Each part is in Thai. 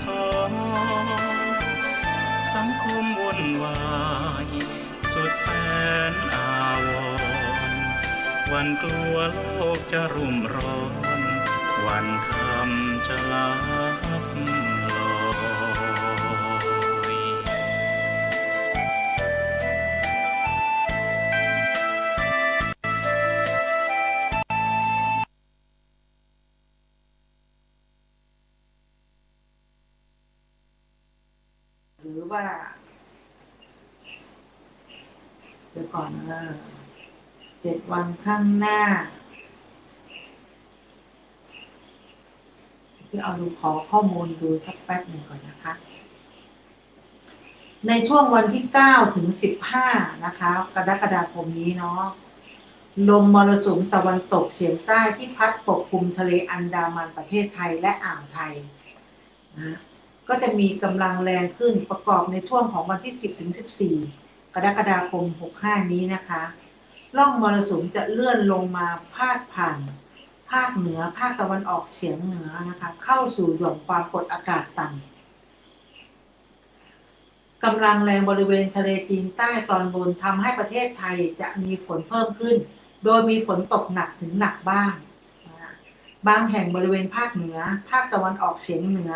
สองสังคมวุ่นวายสุดแสนอาวรณ์วันกลัวโลกจะรุ่มร้อนวันธรรมจะลับลอยหรือว่าเดี๋ยวก่อน7 วันข้างหน้าที่เอาดูขอข้อมูลดูสักแป๊บหนึ่งก่อนนะคะในช่วงวันที่9ถึง15นะคะกรกฎาคมนี้เนาะลมมรสุมตะวันตกเฉียงใต้ที่พัดปกคลุมทะเลอันดามันประเทศไทยและอ่าวไทยนะก็จะมีกำลังแรงขึ้นประกอบในช่วงของวันที่10ถึง14กรกฎาคม65นี้นะคะร่องมรสุมจะเลื่อนลงมาพาดผ่านภาคเหนือภาคตะวันออกเฉียงเหนือนะคะเข้าสู่หย่อมความกดอากาศต่ำกำลังแรงบริเวณทะเลจีนใต้ตอนบนทำให้ประเทศไทยจะมีฝนเพิ่มขึ้นโดยมีฝนตกหนักถึงหนักบ้างบางแห่งบริเวณภาคเหนือภาคตะวันออกเฉียงเหนือ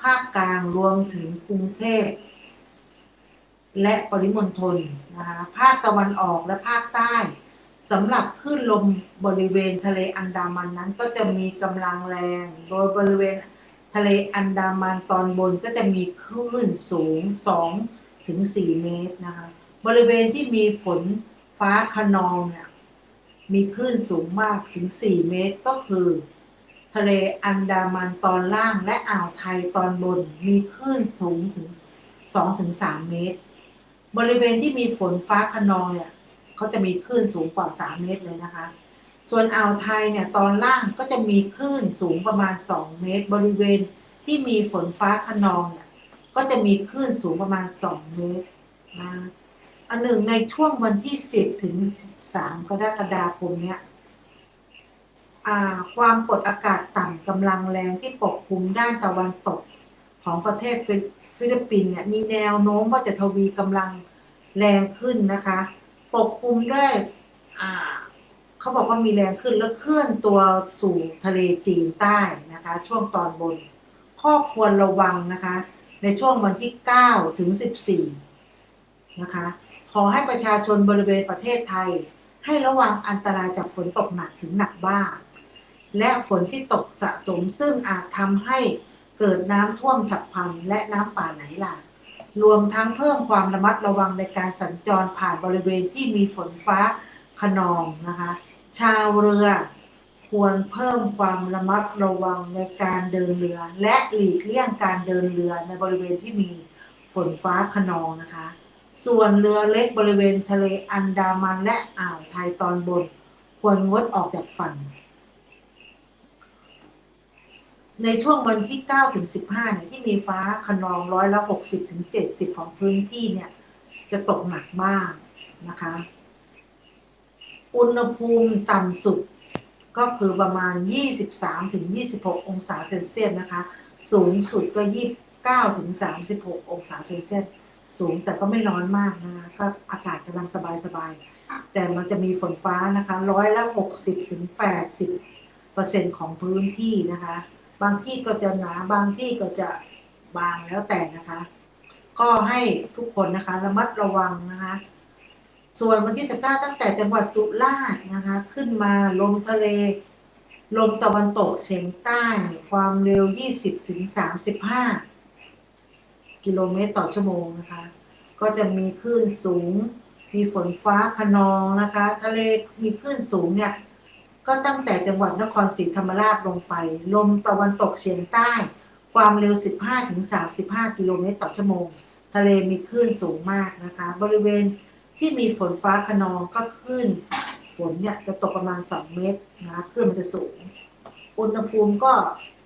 ภาคกลางรวมถึงกรุงเทพและปริมณฑลนะคะภาคตะวันออกและภาคใต้สำหรับคลื่นลมบริเวณทะเลอันดามันนั้นก็จะมีกำลังแรงโดยบริเวณทะเลอันดามันตอนบนก็จะมีคลื่นสูง2 ถึง 4 เมตรนะคะบริเวณที่มีฝนฟ้าคะนองเนี่ยมีคลื่นสูงมากถึง4 เมตรก็คือทะเลอันดามันตอนล่างและอ่าวไทยตอนบนมีคลื่นสูงถึง2 ถึง 3 เมตรบริเวณที่มีฝนฟ้าคะนองเนี่ยเขาจะมีคลื่นสูงกว่า3 เมตรเลยนะคะส่วนอ่าวไทยเนี่ยตอนล่างก็จะมีคลื่นสูงประมาณ2 เมตรบริเวณที่มีฝนฟ้าคะนองเนี่ยก็จะมีคลื่นสูงประมาณ2 เมตรนะอันหนึ่งในช่วงวันที่10ถึง13กรกฎาคมเนี่ยความกดอากาศต่ำกำลังแรงที่ปกคลุมด้านตะวันตกของประเทศฟิลิปปินส์เนี่ยมีแนวโน้มว่าจะทวีกำลังแรงขึ้นนะคะปกคลุมด้วยเขาบอกว่ามีแรงขึ้นและเคลื่อนตัวสู่ทะเลจีนใต้นะคะช่วงตอนบนข้อควรระวังนะคะในช่วงวันที่9ถึง14นะคะขอให้ประชาชนบริเวณประเทศไทยให้ระวังอันตรายจากฝนตกหนักถึงหนักบ้างและฝนที่ตกสะสมซึ่งอาจทำให้เกิดน้ำท่วมฉับพลันและน้ำป่าไหลหลากรวมทั้งเพิ่มความระมัดระวังในการสัญจรผ่านบริเวณที่มีฝนฟ้าคะนองนะคะชาวเรือควรเพิ่มความระมัดระวังในการเดินเรือและหลีกเลี่ยงการเดินเรือในบริเวณที่มีฝนฟ้าคะนองนะคะส่วนเรือเล็กบริเวณทะเลอันดามันและอ่าวไทยตอนบนควรงดออกจากฝั่งในช่วงวันที่9ถึง15เนี่ยที่มีฟ้าคะนอง60 ถึง 70ของพื้นที่เนี่ยจะตกหนักมากนะคะอุณหภูมิต่ำสุดก็คือประมาณ23ถึง26องศาเซลเซียสนะคะสูงสุดก็29ถึง36องศาเซลเซียสสูงแต่ก็ไม่ร้อนมากนะคะก็อากาศกำลังสบายๆแต่มันจะมีฝนฟ้านะคะ60 ถึง 80% ของพื้นที่นะคะบางที่ก็จะหนาบางที่ก็จะบางแล้วแต่นะคะก็ให้ทุกคนนะคะระมัดระวังนะคะส่วนวันที่19ตั้งแต่จังหวัดสุราษฎร์นะคะขึ้นมาลมทะเลลมตะวันตกเฉียงใต้ความเร็ว20 ถึง 35 กิโลเมตรต่อชั่วโมงนะคะก็จะมีคลื่นสูงมีฝนฟ้าคะนองนะคะทะเลมีคลื่นสูงเนี่ยก็ตั้งแต่จังหวัดนครศรีธรรมราชลงไปลมตะวันตกเฉียงใต้ความเร็ว15 ถึง 35 กิโลเมตรต่อชั่วโมงทะเลมีคลื่นสูงมากนะคะบริเวณที่มีฝนฟ้าคะนองก็คลื่นฝนเนี่ยจะตกประมาณ2 เมตรนะคลื่นมันจะสูงอุณหภูมิก็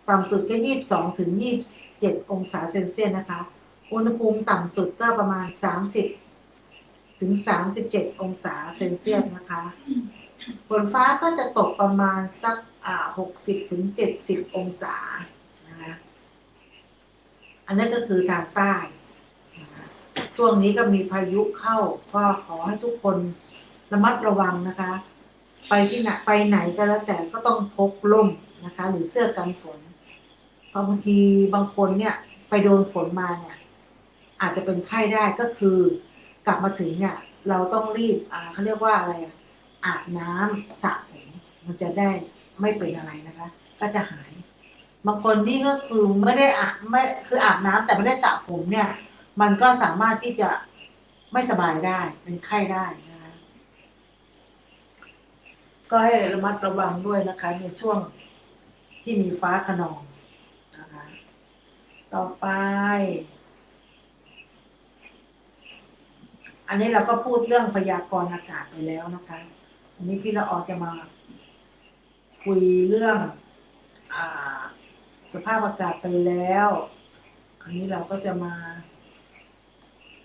ต่ำสุดก็22 ถึง 27 องศาเซลเซียสนะคะอุณหภูมิต่ำสุดก็ประมาณ30 ถึง 37 องศาเซลเซียสนะคะฝนฟ้าก็จะตกประมาณสัก60 ถึง 70 องศานะคะ อันนั้นก็คือทางใต้นะคะช่วงนี้ก็มีพายุเข้าก็ขอให้ทุกคนระมัดระวังนะคะ ไปที่ไหนไปไหนก็แล้วแต่ก็ต้องพกร่มนะคะ หรือเสื้อกันฝนเพราะบางทีบางคนเนี่ยไปโดนฝนมาเนี่ยอาจจะเป็นไข้ได้ก็คือกลับมาถึงเนี่ยเราต้องรีบเขาเรียกว่าอะไรอาบน้ำสระผมมันจะได้ไม่เป็นอะไรนะคะ ก็จะหายบางคนนี่ก็คือไม่ได้อาบไม่คืออาบน้ำแต่ไม่ได้สระผมเนี่ยมันก็สามารถที่จะไม่สบายได้เป็นไข้ได้นะคะก็ให้ระมัดระวังด้วยนะคะในช่วงที่มีฟ้าคะนองนะคะต่อไปอันนี้เราก็พูดเรื่องพยากรณ์อากาศไปแล้วนะคะอันนี้พี่ละออจะมาคุยเรื่องอ่าสภาพอากาศไปแล้วอันนี้เราก็จะมา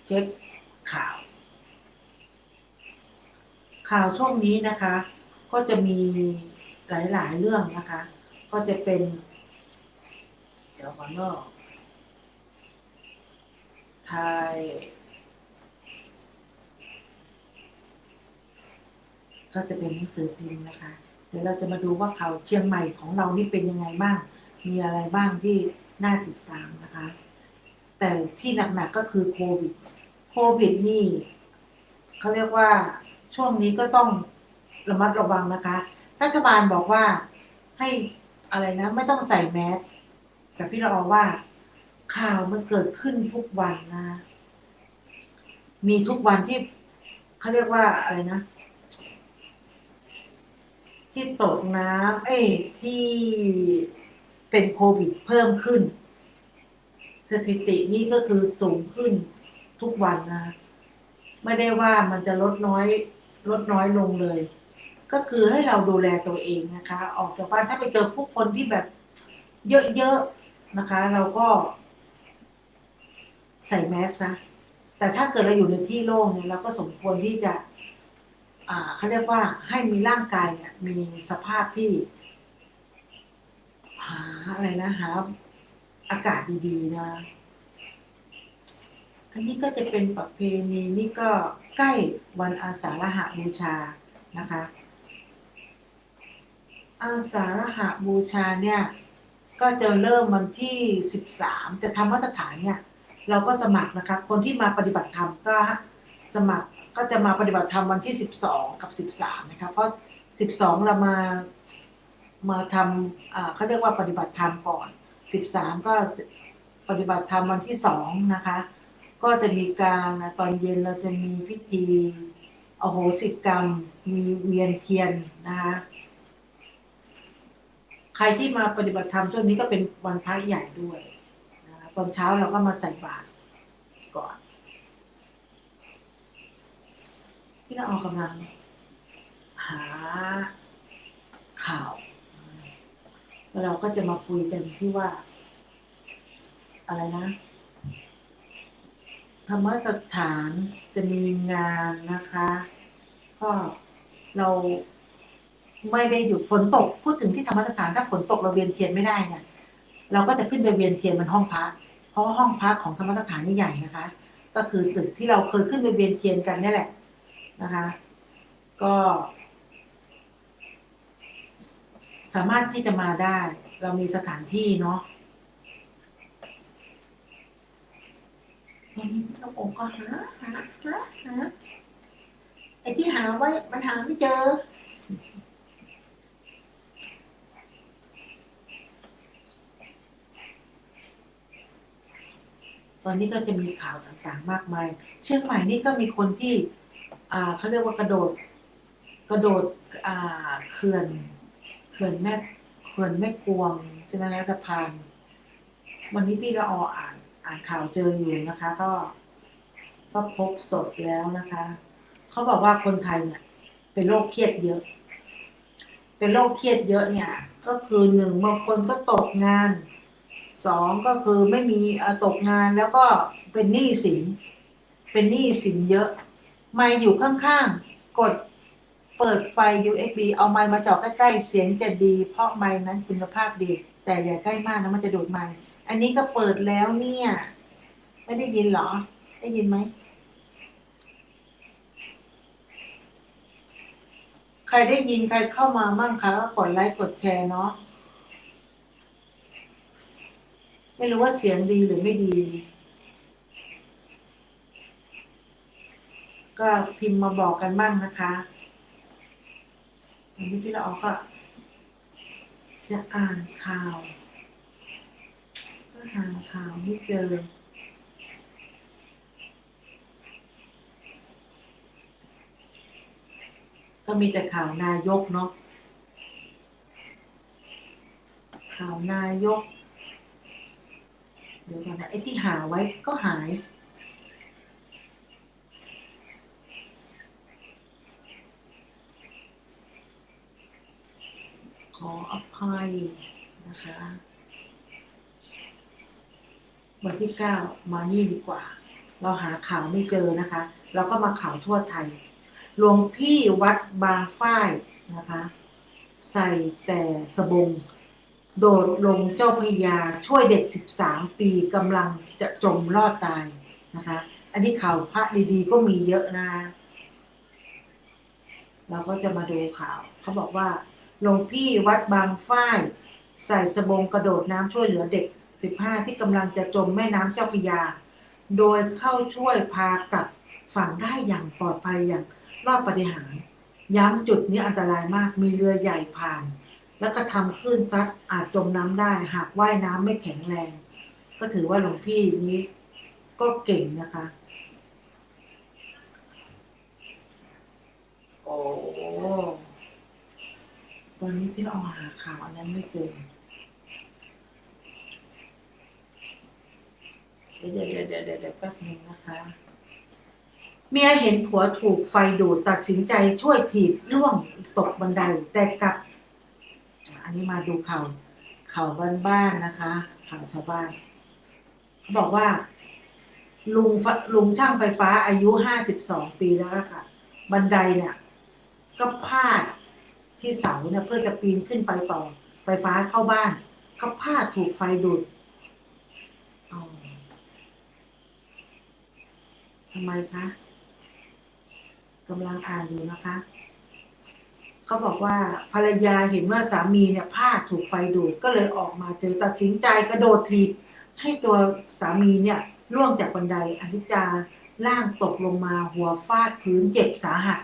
เช็คข่าว ข่าวช่วงนี้นะคะ ก็จะมีหลายๆเรื่องนะคะ ก็จะเป็นเดี๋ยวก่อนเนาะไทยก็จะเป็นหนังสือพิมพ์นะคะ เดี๋ยวเราจะมาดูว่าข่าวเชียงใหม่ของเรานี่เป็นยังไงบ้างมีอะไรบ้างที่น่าติดตามนะคะ แต่ที่หนักๆก็คือโควิดนี่เขาเรียกว่าช่วงนี้ก็ต้องระมัดระวังนะคะรัฐบาลบอกว่าให้อะไรนะไม่ต้องใส่แมสแต่พี่เราบอกว่าข่าวมันเกิดขึ้นทุกวันนะมีทุกวันที่เขาเรียกว่าอะไรนะที่ตกน้ำที่เป็นโควิดเพิ่มขึ้นสถิตินี่ก็คือสูงขึ้นทุกวันนะไม่ได้ว่ามันจะลดน้อยลงเลย ก็คือให้เราดูแลตัวเองนะคะ ออกจากบ้านถ้าไปเจอผู้คนที่แบบเยอะๆนะคะ เราก็ใส่แมสซะแต่ถ้าเกิดเราอยู่ในที่โล่งเนี่ยเราก็สมควรที่จะเขาเรียกว่าให้มีร่างกายเนี่ยมีสภาพที่หาอะไรนะหาอากาศดีๆนะอันนี้ก็จะเป็นประเพณีนี่ก็ใกล้วันอาสาฬหบูชานะคะอาสาฬหบูชาเนี่ยก็จะเริ่มวันที่13แต่ธรรมสถานเนี่ยเราก็สมัครนะคะคนที่มาปฏิบัติธรรมก็สมัครก็จะมาปฏิบัติธรรมวันที่12กับ13นะคะเพราะ12เรามาทำเขาเรียกว่าปฏิบัติธรรมก่อน13ก็ปฏิบัติธรรมวันที่2นะคะก็จะมีการตอนเย็นเราจะมีพิธีอโหสิกรรมมีเวียนเทียนนะคะใครที่มาปฏิบัติธรรมช่วงนี้ก็เป็นวันพระใหญ่ด้วยนะคะตอนเช้าเราก็มาใส่บาตรก่อนที่เรากำลังหาข่าวแล้วเราก็จะมาคุยกันที่ว่าอะไรนะธรรมสถานจะมีงานนะคะก็เราไม่ได้หยุดฝนตกพูดถึงที่ธรรมสถานถ้าฝนตกเราเวียนเทียนไม่ได้เนี่ยเราก็จะขึ้นไปเวียนเทียนบนห้องพระเพราะว่าห้องพระของธรรมสถานนี่ใหญ่นะคะก็คือตึกที่เราเคยขึ้นไปเวียนเทียนกันนี่แหละนะคะก็สามารถที่จะมาได้เรามีสถานที่เนาะเราองค์ก็หาไอ้ที่หาไว้มันหาไม่เจอตอนนี้ก็จะมีข่าวต่างๆมากมายเชียงใหม่นี่ก็มีคนที่เขาเรียกว่ากระโดดเขื่อนเขื่อนแม่เขื่อนแม่กวงใช่ไหมคะสะพานวันนี้พี่ละออ่านข่าวเจออยู่นะคะก็พบศพแล้วนะคะเขาบอกว่าคนไทยเนี่ยเป็นโรคเครียดเยอะเป็นโรคเครียดเยอะเนี่ยก็คือหนึ่งบางคนก็ตกงานสองก็คือไม่มีตกงานแล้วก็เป็นหนี้สินเยอะไมค์อยู่ข้างๆกดเปิดไฟ USB เอาไมค์มาจ่อใกล้ๆเสียงจะดีเพราะไมค์นั้นคุณภาพดีแต่อย่าใกล้มากนะมันจะดูดไมค์ อันนี้ก็เปิดแล้วเนี่ย ไม่ได้ยินเหรอ ได้ยินไหม ใครได้ยินใครเข้ามามั่งคะก็กดไลค์กดแชร์เนาะ ไม่รู้ว่าเสียงดีหรือไม่ดี ก็พิมพ์มาบอกกันบ้างนะคะวันนี้พี่ละออก็จะอ่านข่าว ก็หาข่าวไม่เจอ ก็มีแต่ข่าวนายกเนาะ ข่าวนายก เดี๋ยวก่อนนะไอ้ที่หาไว้ก็หาย ขออภัยนะคะ วันที่9มานี่ดีกว่า เราหาข่าวไม่เจอนะคะ เราก็มาข่าวทั่วไทย หลวงพี่วัดบางฝ้ายนะคะ ใส่แต่สบง โดดลงเจ้าพระยาช่วยเด็ก13 ปีกำลังจะจมรอดตายนะคะ อันนี้ข่าวพระดีๆก็มีเยอะนะเราก็จะมาดูข่าวเขาบอกว่าหลวงพี่วัดบางฝ้ายใส่สบงกระโดดน้ำช่วยเหลือเด็ก15ที่กำลังจะจมแม่น้ำเจ้าพระยาโดยเข้าช่วยพากลับฝั่งได้อย่างปลอดภัยอย่างรอดปาฏิหาริย์ย้ำจุดนี้อันตรายมากมีเรือใหญ่ผ่านแล้วก็ทำคลื่นซัดอาจจมน้ำได้หากว่ายน้ำไม่แข็งแรงก็ถือว่าหลวงพี่นี้ก็เก่งนะคะโอ้ตอนนี้พี่เราหาข่าวอันนั้นไม่เจอเดี๋ยวแป๊บนึงนะคะเมียเห็นผัวถูกไฟดูดตัดสินใจช่วยถีบล่วงตกบันไดแต่กลับอันนี้มาดูข่าวบ้านๆนะคะข่าวชาวบ้านเขาบอกว่าลุงช่างไฟฟ้าอายุ52 ปีแล้วค่ะบันไดเนี่ยก็พลาดที่เสาเนี่ยเพื่อจะปีนขึ้นไปต่อไฟฟ้าเข้าบ้านก็พลาดถูกไฟดูดทำไมคะกำลังอ่านอยู่นะคะเขาบอกว่าภรรยาเห็นว่าสามีเนี่ยพลาดถูกไฟดูดก็เลยออกมาเจอตัดสินใจกระโดดถีบให้ตัวสามีเนี่ยล่วงจากบันไดอนิจจาร่างตกลงมาหัวฟาดพื้นเจ็บสาหัส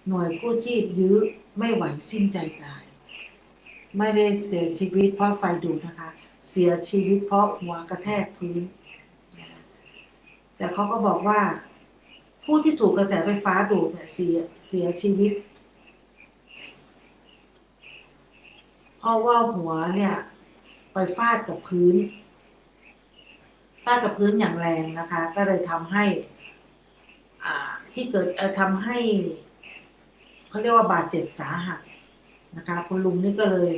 หน่วยกู้ชีพยื้อไม่ไหวสิ้นใจตายไม่ได้เสียชีวิตเพราะไฟดูดนะคะเสียชีวิตเพราะหัวกระแทกพื้นแต่เขาก็บอกว่าผู้ที่ถูกกระแสไฟฟ้าดูดเนี่ยเสียชีวิตเพราะว่าหัวเนี่ยไปฟาดกับพื้นอย่างแรงนะคะก็เลยทำให้ที่เกิดทำให้เขาเรียกว่าบาดเจ็บสาหัสนะคะคุณลุงนี่ก็เลย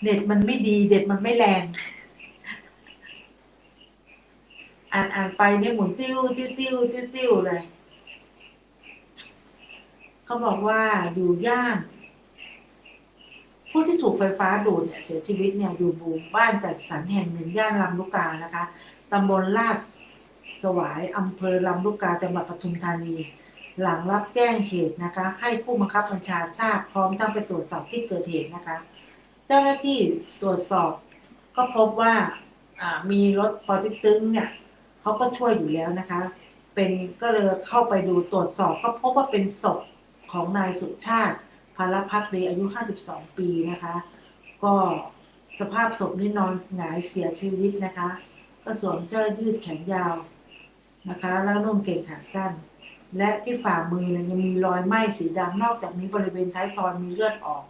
เน็ตมันไม่ดีเน็ตมันไม่แรงอ่านไปเนี่ยหมุนติ้วเลยเขาบอกว่าอยู่ย่านผู้ที่ถูกไฟฟ้าดูดเนี่ยเสียชีวิตเนี่ยอยู่หมู่บ้านจัดสรรแห่งหนึ่งย่านลำลูกกานะคะตำบลลาดสวายอำเภอลำลูกกาจังหวัดปทุมธานีหลังรับแจ้งเหตุนะคะให้ผู้บังคับบัญชาทราบพร้อมทั้งไปตรวจสอบที่เกิดเหตุนะคะเจ้าหน้าที่ตรวจสอบก็พบว่ามีรถปอเต็กตึงเนี่ยเขาก็ช่วยอยู่แล้วนะคะก็เลยเข้าไปดูตรวจสอบก็พบว่าเป็นศพของนายสุชาติพลพักดีอายุ52 ปีนะคะก็สภาพศพนี่นอนหงายเสียชีวิตนะคะก็สวมเสื้อยืดแขนยาวนะคะแล้วนุ่งเกงขาสั้นและที่ฝ่ามือเนี่ยยังมีรอยไหม้สีดำนอกจากนี้บริเวณท้ายทอยมีเลือดออก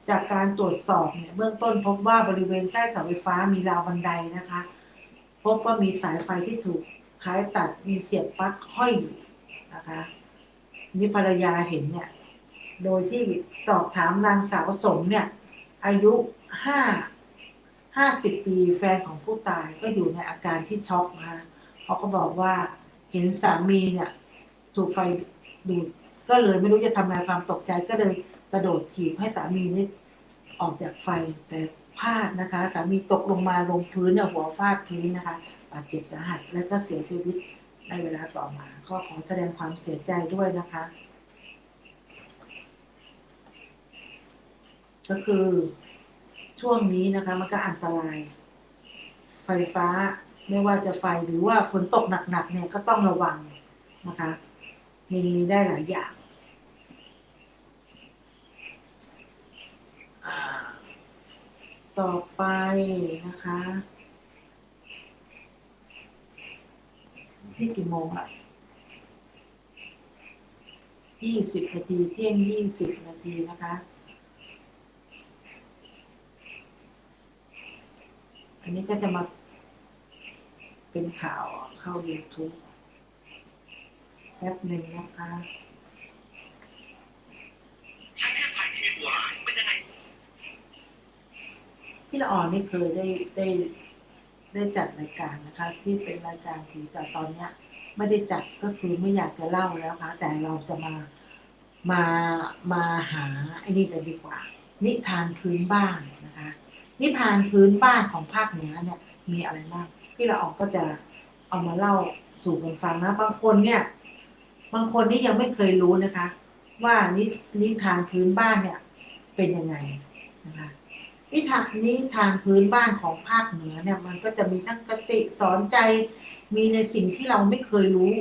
จากการตรวจสอบเนี่ยเบื้องต้นพบว่าบริเวณใกล้เสาไฟฟ้ามีราวบันไดนะคะพบว่ามีสายไฟที่ถูกคล้ายตัดมีเสียบปลั๊กห้อยอยู่นะคะนี่ภรรยาเห็นเนี่ยโดยที่สอบถามนางสาวสมเนี่ยอายุ50 ปีแฟนของผู้ตายก็อยู่ในอาการที่ช็อกนะคะเขาก็บอกว่าเห็นสามีเนี่ยถูกไฟดูดก็เลยไม่รู้จะทำไงความตกใจก็เลยกระโดดถีบให้สามีนี่ ออกจากไฟแต่พลาดนะคะสามีตกลงมาลงพื้นเนี่ยหัวฟาดพื้นนะคะบาดเจ็บสาหัสและก็เสียชีวิตในเวลาต่อมาก็ขอแสดงความเสียใจด้วยนะคะก็คือช่วงนี้นะคะมันก็อันตรายไฟฟ้าไม่ว่าจะไฟหรือว่าฝนตกหนักๆเนี่ยก็ต้องระวังนะคะมีได้หลายอย่างต่อไปนะคะนี่กี่โมงอ่ะ20 นาทีเที่ยง20 นาทีนะคะอันนี้ก็จะมาเป็นข่าวเข้า YouTube แป๊บหนึ่งนะคะพี่ละอ่อนนี่เคยได้จัดรายการนะคะที่เป็นรายการผีแต่ตอนเนี้ยไม่ได้จัดก็คือไม่อยากจะเล่าแล้วค่ะแต่เราจะมาหาไอ้นี่กันดีกว่านิทานพื้นบ้านนะคะนิทานพื้นบ้านของภาคเหนือเนี่ยมีอะไรบ้างพี่ละอ่อนก็จะเอามาเล่าสู่กันฟังนะบางคนนี่ยังไม่เคยรู้นะคะว่านิทานพื้นบ้านเนี่ยเป็นยังไงนะคะนิทานพื้นบ้านของภาคเหนือเนี่ยมันก็จะมีทั้งคติสอนใจมีในสิ่งที่เราไม่เคยรู้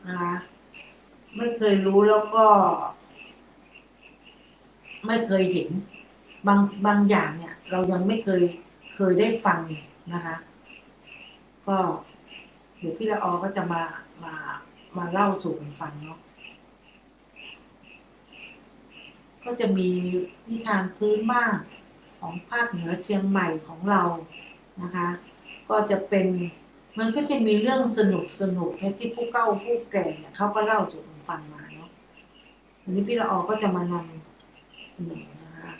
นะคะไม่เคยรู้แล้วก็ไม่เคยเห็นบางอย่างเนี่ยเรายังไม่เคยได้ฟังนะคะก็เดี๋ยวพี่ละออก็จะมาเล่าสู่กันฟังเนาะก็จะมีนิทานพื้นบ้านของภาคเหนือเชียงใหม่ของเรานะคะก็จะเป็นมันก็จะมีเรื่องสนุกที่ผู้เฒ่าผู้แก่เนี่ยเขาก็เล่าสู่กันฟังมาเนาะอันนี้พี่ละออก็จะมานำเสนอนะคะ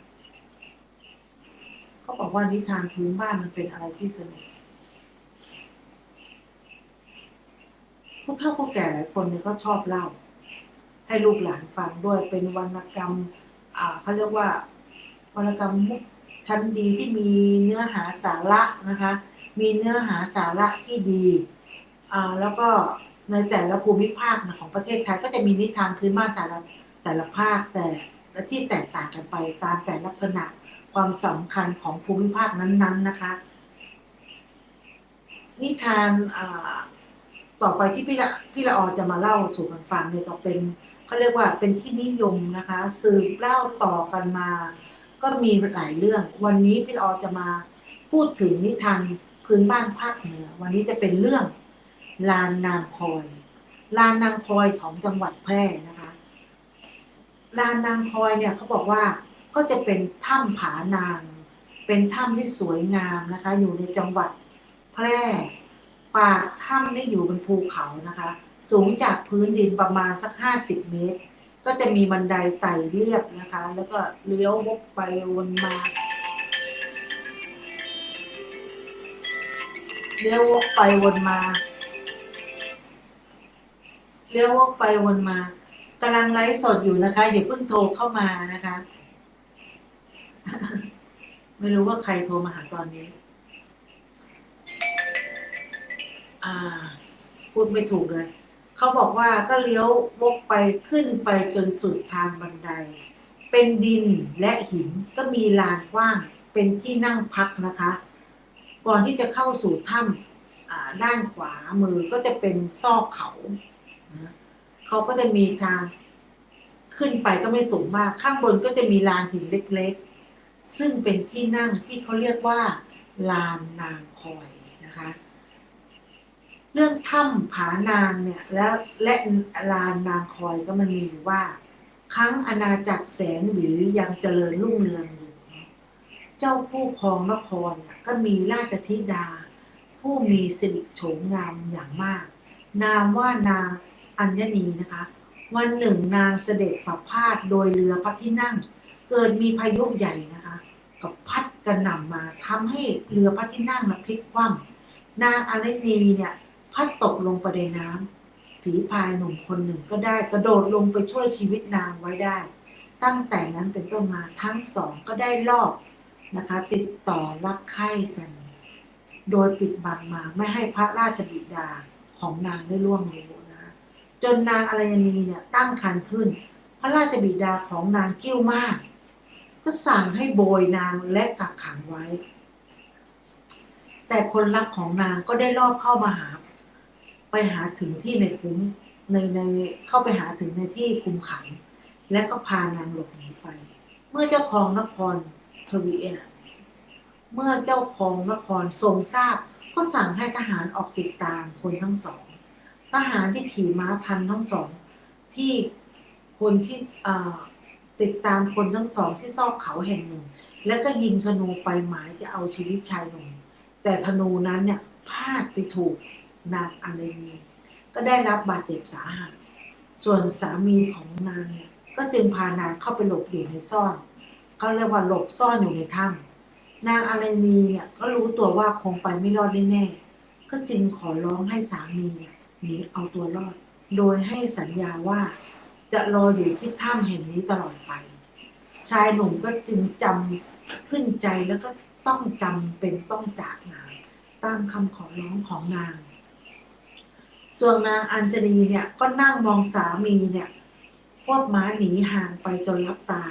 เขาบอกว่านิทานพื้นบ้านมันเป็นอะไรที่สนุกผู้เฒ่าผู้แก่หลายคนเนี่ยก็ชอบเล่าให้ลูกหลานฟังด้วยเป็นวรรณกรรมเขาเรียกว่าวรรณกรรมชั้นดีที่มีเนื้อหาสาระนะคะมีเนื้อหาสาระที่ดีแล้วก็ในแต่ละภูมิภาคของประเทศไทยก็จะมีนิทานพื้นบ้านแต่ละภาคแต่ละที่แตกต่างกันไปตามแต่ลักษณะความสำคัญของภูมิภาคนั้นๆนะคะนิทานต่อไปที่พี่ละออจะมาเล่าสู่กันฟังเนี่ยก็เป็นเขาเรียกว่าเป็นที่นิยมนะคะสืบเล่าต่อกันมาก็มีหลายเรื่องวันนี้พี่ละออจะมาพูดถึงนิทานพื้นบ้านภาคเหนือวันนี้จะเป็นเรื่องลานนางคอยลานนางคอยของจังหวัดแพร่นะคะลานนางคอยเนี่ยเขาบอกว่าก็จะเป็นถ้ำผานางเป็นถ้ำที่สวยงามนะคะอยู่ในจังหวัดแพร่ปากถ้ำนี่อยู่บนภูเขานะคะสูงจากพื้นดินประมาณสัก50 เมตรก็จะมีบันไดไต่เรียบนะคะแล้วก็เลี้ยววกไปวนมาเลี้ยววกไปวนมากำลังไลฟ์สดอยู่นะคะอย่าเพิ่งโทรเข้ามานะคะไม่รู้ว่าใครโทรมาหาตอนนี้พูดไม่ถูกเลยเขาบอกว่าก็เลี้ยววกไปขึ้นไปจนสุดทางบันไดเป็นดินและหินก็มีลานกว้างเป็นที่นั่งพักนะคะก่อนที่จะเข้าสู่ถ้ำด้านขวามือก็จะเป็นซอกเขาเขาก็จะมีทางขึ้นไปก็ไม่สูงมากข้างบนก็จะมีลานหินเล็กๆซึ่งเป็นที่นั่งที่เขาเรียกว่าลานนางคอยนะคะเรื่องถ้ำผานางเนี่ยและลานนางคอยก็มันมีอยู่ว่าครั้งอาณาจักรแสนหวียังเจริญรุ่งเรืองอยู่เจ้าผู้ครองนครก็มีราชธิดาผู้มีสิริโฉมงามอย่างมากนามว่านางอัญณีนะคะวันหนึ่งนางเสด็จประพาสโดยเรือพระที่นั่งเกิดมีพายุใหญ่นะคะกับพัดกระหน่ำมาทำให้เรือพระที่นั่งพลิกคว่ำนางอัญณีเนี่ยพัดตกลงไปในน้ำผีพายหนุ่มคนหนึ่งก็ได้กระโดดลงไปช่วยชีวิตนางไว้ได้ตั้งแต่นั้นเป็นต้นมาทั้งสองก็ได้ลอบ นะคะติดต่อรักใคร่กันโดยปิดบังมาไม่ให้พระราชบิดาของนางได้ล่วงรู้นะจนนางอารยณีเนี่ยตั้งครรภ์ขึ้นพระราชบิดาของนางกิ้วมากก็สั่งให้โบยนางและกักขังไว้แต่คนรักของนางก็ได้ลอบเข้ามาไปหาถึงที่ในคุ้มในเข้าไปหาถึงในที่คุมขังและก็พานางหลบหนีไปเมื่อเจ้าของนครทวีเอเมื่อเจ้าของนครทรงทราบก็สั่งให้ทหารออกติดตามคนทั้งสองทหารที่ขี่ม้าทันทั้งสองที่คนที่ติดตามคนทั้งสองที่ซอกเขาแห่งหนึ่งแล้วก็ยิงธนูไปหมายจะเอาชีวิตชายหนุ่มแต่ธนูนั้นเนี่ยพลาดไปถูกนางอารณีก็ได้รับบาดเจ็บสาหัสส่วนสามีของนางเนี่ยก็จึงพานางเข้าไปหลบอยู่ในซ่อนเขาเรียกว่าหลบซ่อนอยู่ในถ้ำนางอารณีเนี่ยก็รู้ตัวว่าคงไปไม่รอดแน่ๆก็จึงขอร้องให้สามีเนี่ยหนีเอาตัวรอดโดยให้สัญญาว่าจะรออยู่ที่ถ้ำแห่งนี้ตลอดไปชายหนุ่มก็จึงจำขึ้นใจแล้วก็ต้องจำเป็นต้องจากนางตามคำขอร้องของนางส่วนนางอัญชลีเนี่ยก็นั่งมองสามีเนี่ยควบม้าหนีห่างไปจนลับตา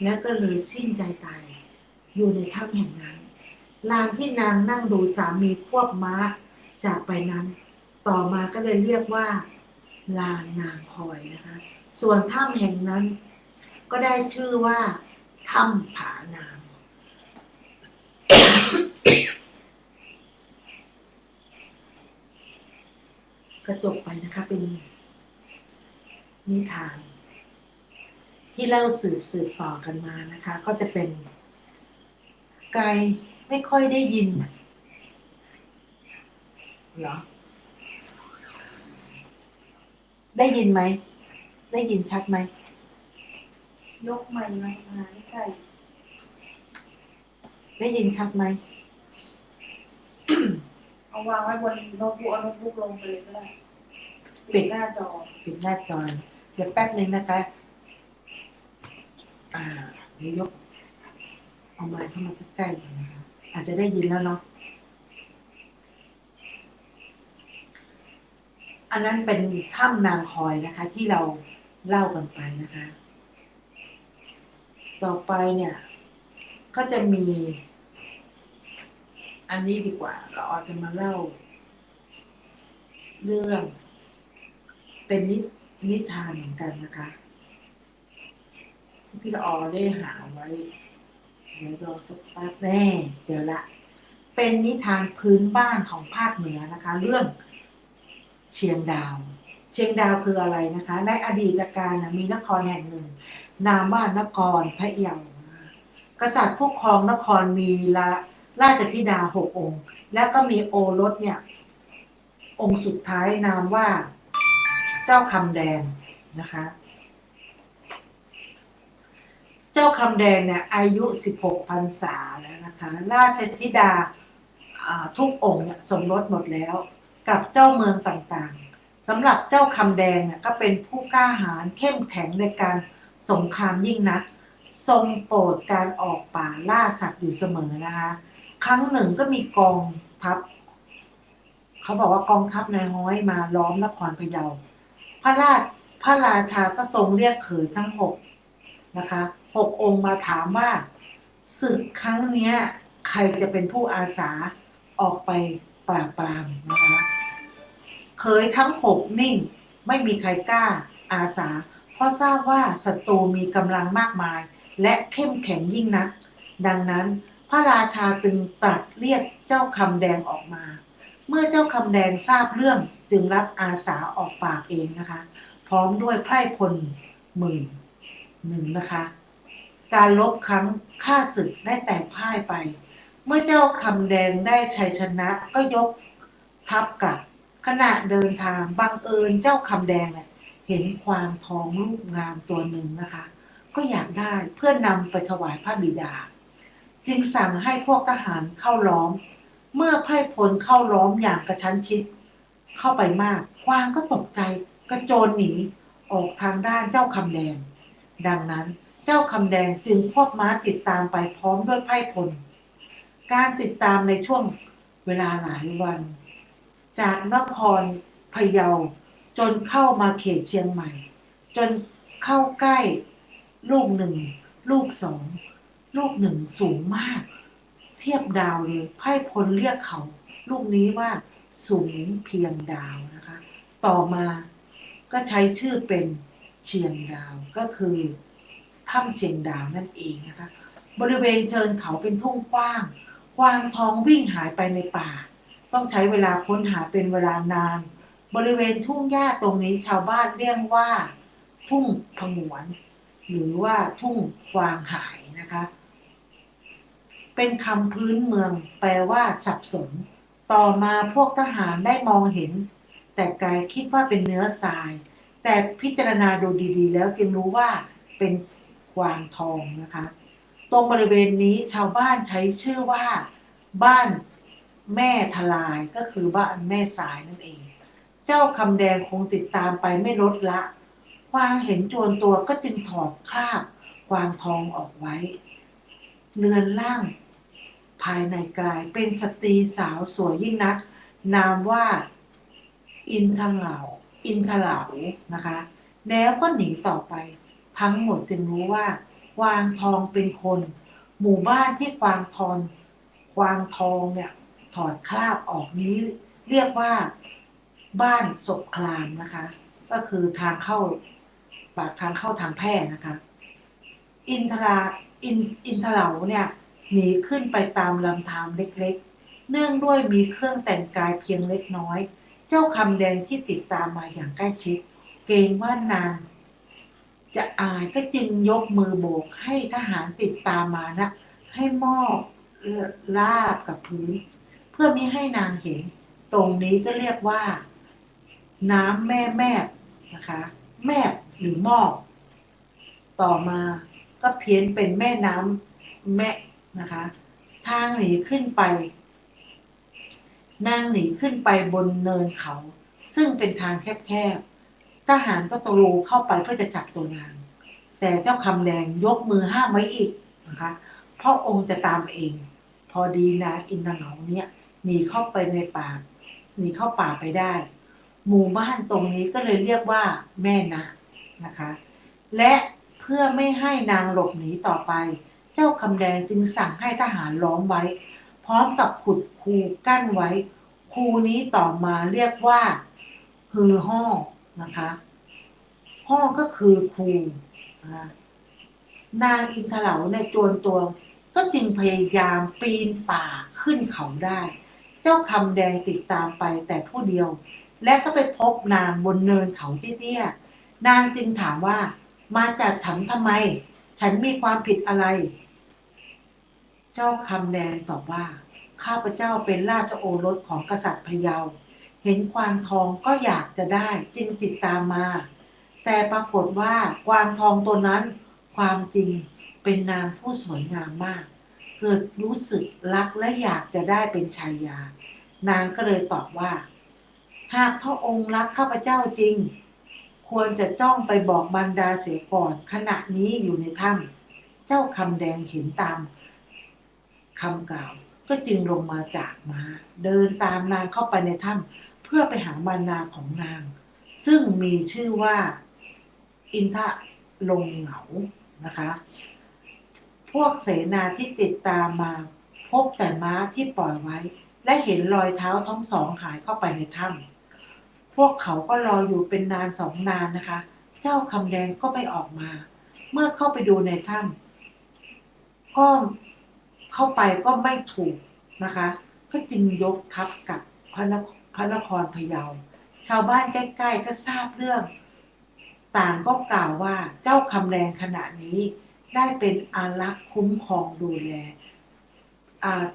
แล้วก็เลยสิ้นใจตายอยู่ในถ้ำแห่งนั้นลานที่นางนั่งดูสามีควบม้าจากไปนั้นต่อมาก็เลยเรียกว่าลานนางคอยนะคะส่วนถ้ำแห่งนั้นก็ได้ชื่อว่าถ้ำผานางกระจบไปนะคะเป็นนิทานที่เล่าสืบต่อกันมานะคะก็จะเป็นไกลไม่ค่อยได้ยินเหรอได้ยินไหมได้ยินชัดไหมยกใหม่มาหาไก่ ได้ยินชัดไหม เอาวางไว้บนโน้ตบุ๊กเอาโน้ตบุ๊กลงไปเลยก็ได้ปิดหน้าจอปิดหน้าจอเดี๋ยวแป๊บนึงนะคะเดี๋ยวยกเอาไม้เข้ามาใกล้ๆนะคะอาจจะได้ยินแล้วเนาะอันนั้นเป็นถ้ำนางคอยนะคะที่เราเล่ากันไปนะคะต่อไปเนี่ยก็จะมีอันนี้ดีกว่าเราอาจจะมาเล่าเรื่องเป็นนิทานเหมือนกันนะคะที่พี่ละออได้หาไว้เดี๋ยวรอสักแป๊บแน่เดี๋ยวละเป็นนิทานพื้นบ้านของภาคเหนือนะคะเรื่องเชียงดาวเชียงดาวคืออะไรนะคะในอดีตการมีนครแห่งหนึ่งนามว่านครพะเยากษัตริย์ผู้ครองนครมีราชธิดา6 องค์แล้วก็มีโอรสเนี่ยองค์สุดท้ายนามว่าเจ้าคำแดงนะคะเจ้าคำแดงเนี่ยอายุ16 พรรษาแล้วนะคะราชธิดาทุกองค์เนี่ยสมรสหมดแล้วกับเจ้าเมืองต่างๆสำหรับเจ้าคำแดงเนี่ยก็เป็นผู้กล้าหาญเข้มแข็งในการสงครามยิ่งนักทรงโปรดการออกป่าล่าสัตว์อยู่เสมอนะคะครั้งหนึ่งก็มีกองทัพเขาบอกว่ากองทัพนายฮ้อยมาล้อมนครพะเยาพระราชาก็ทรงเรียกเขยทั้ง6นะคะ6 องค์มาถามว่าศึกครั้งนี้ใครจะเป็นผู้อาสาออกไปปราบปรามนะคะเขยทั้ง6นิ่งไม่มีใครกล้าอาสาเพราะทราบว่าศัตรูมีกำลังมากมายและเข้มแข็งยิ่งนักดังนั้นพระราชาจึงตรัสเรียกเจ้าคำแดงออกมาเมื่อเจ้าคำแดงทราบเรื่องจึงรับอาสาออกปากเองนะคะพร้อมด้วยไพร่พล10,000นะคะการลบครั้งฆ่าศึกได้แตกพ่ายไปเมื่อเจ้าคำแดงได้ชัยชนะก็ยกทัพกลับขณะเดินทางบังเอิญเจ้าคำแดงเนี่ยเห็นควานทองลูกงามตัวหนึ่งนะคะก็อยากได้เพื่อนำไปถวายพระบิดาจึงสั่งให้พวกทหารเข้าล้อมเมื่อไพร่พลเข้าล้อมอย่างกระชั้นชิดเข้าไปมากควานก็ตกใจกระโจนหนีออกทางด้านเจ้าคำแดงดังนั้นเจ้าคำแดงจึงควบม้าติดตามไปพร้อมด้วยไพร่พล การติดตามในช่วงเวลาหลายวันจากนครพะเยาจนเข้ามาเขตเชียงใหม่จนเข้าใกล้ลูกหนึ่งลูกสองลูกหนึ่งสูงมากเทียบดาวเลยไพ่พลเรียกเขาลูกนี้ว่าสูงเพียงดาวนะคะต่อมาก็ใช้ชื่อเป็นเชียงดาวก็คือถ้ำเชียงดาวนั่นเองนะคะบริเวณเชิงเขาเป็นทุ่งกว้างกวางทองวิ่งหายไปในป่าต้องใช้เวลาค้นหาเป็นเวลานานบริเวณทุ่งหญ้าตรงนี้ชาวบ้านเรียกว่าทุ่งผงวนหรือว่าทุ่งกวางหายนะคะเป็นคำพื้นเมืองแปลว่าสับสนต่อมาพวกทหารได้มองเห็นแต่กายคิดว่าเป็นเนื้อทรายแต่พิจารณาดูดีๆแล้วจึงรู้ว่าเป็นกวางทองนะคะตรงบริเวณนี้ชาวบ้านใช้ชื่อว่าบ้านแม่ทลายก็คือบ้านแม่สายนั่นเองเจ้าคำแดงคงติดตามไปไม่ลดละกวางเห็นจวนตัวก็จึงถอดคราบกวางทองออกไว้เรือนร่างภายในกายเป็นสตรีสาวสวยยิ่งนักนามว่าอินทเหลานะคะแล้วก็หนีต่อไปทั้งหมดจึงรู้ว่ากวางทองเป็นคนหมู่บ้านที่กวางทองเนี่ยถอดคราบออกนี้เรียกว่าบ้านศพคลามนะคะก็คือทางเข้าปากทางเข้าทางแพร่นะคะอินทเหลาเนี่ยหนีขึ้นไปตามลำธารเล็กๆเนื่องด้วยมีเครื่องแต่งกายเพียงเล็กน้อยเจ้าคำแดงที่ติดตามมาอย่างใกล้ชิดเกรงว่านางจะอายก็จึงยกมือโบกให้ทหารติดตามมานะให้มอบราบกับพื้นเพื่อมิให้นางเห็นตรงนี้ก็เรียกว่าน้ำแม่นะคะแม่หรือมอบต่อมาก็เพี้ยนเป็นแม่น้ำแม่นะคะทางหนีขึ้นไปนางหนีขึ้นไปบนเนินเขาซึ่งเป็นทางแคบๆทหารก็ตะลุเข้าไปเพื่อจะจับตัวนางแต่เจ้าคำแดงยกมือห้ามไว้อีกนะคะเพราะองค์จะตามเองพอดีนางอินทเหลาเนี่ยหนีเข้าไปในป่าหนีเข้าป่าไปได้หมู่บ้านตรงนี้ก็เลยเรียกว่าแม่นะนะคะและเพื่อไม่ให้นางหลบหนีต่อไปเจ้าคำแดงจึงสั่งให้ทหารล้อมไว้พร้อมกับขุดคูกั้นไว้คูนี้ต่อมาเรียกว่าฮือห้อนะคะห้อก็คือคูนางอินทเหลาในจวนตัวก็จึงพยายามปีนป่าขึ้นเขาได้เจ้าคำแดงติดตามไปแต่ผู้เดียวและก็ไปพบนางบนเนินเขาเตี้ยๆนางจึงถามว่ามาจากฉันทำไมฉันมีความผิดอะไรเจ้าคำแดงตอบว่าข้าพเจ้าเป็นราชโอรสของกษัตริย์พะเยาเห็นกวางทองก็อยากจะได้จึงติดตามมาแต่ปรากฏว่ากวางทองตัวนั้นความจริงเป็นนางผู้สวยงามมากเกิดรู้สึกรักและอยากจะได้เป็นชายานางก็เลยตอบว่าหากพระองค์รักข้าพเจ้าจริงควรจะจ้องไปบอกบรรดาเสียก่อนขณะนี้อยู่ในถ้ำเจ้าคำแดงเห็นตามคำกล่าวก็จึงลงมาจากม้าเดินตามนางเข้าไปในถ้ำเพื่อไปหาบรรดาของนางซึ่งมีชื่อว่าอินทลงเหงานะคะพวกเสนาที่ติดตามมาพบแต่ม้าที่ปล่อยไว้และเห็นรอยเท้าทั้งสองหายเข้าไปในถ้ำพวกเขาก็รออยู่เป็นนานสองนานนะคะเจ้าคำแดงก็ไม่ออกมาเมื่อเข้าไปดูในถ้ำก็เข้าไปก็ไม่ถูกนะคะก็จึงยกทัพกับพระนครพะเยาชาวบ้านใกล้ๆก็ทราบเรื่องต่างก็กล่าวว่าเจ้าคำแดงขณะนี้ได้เป็นอารักษ์คุ้มครองดูแล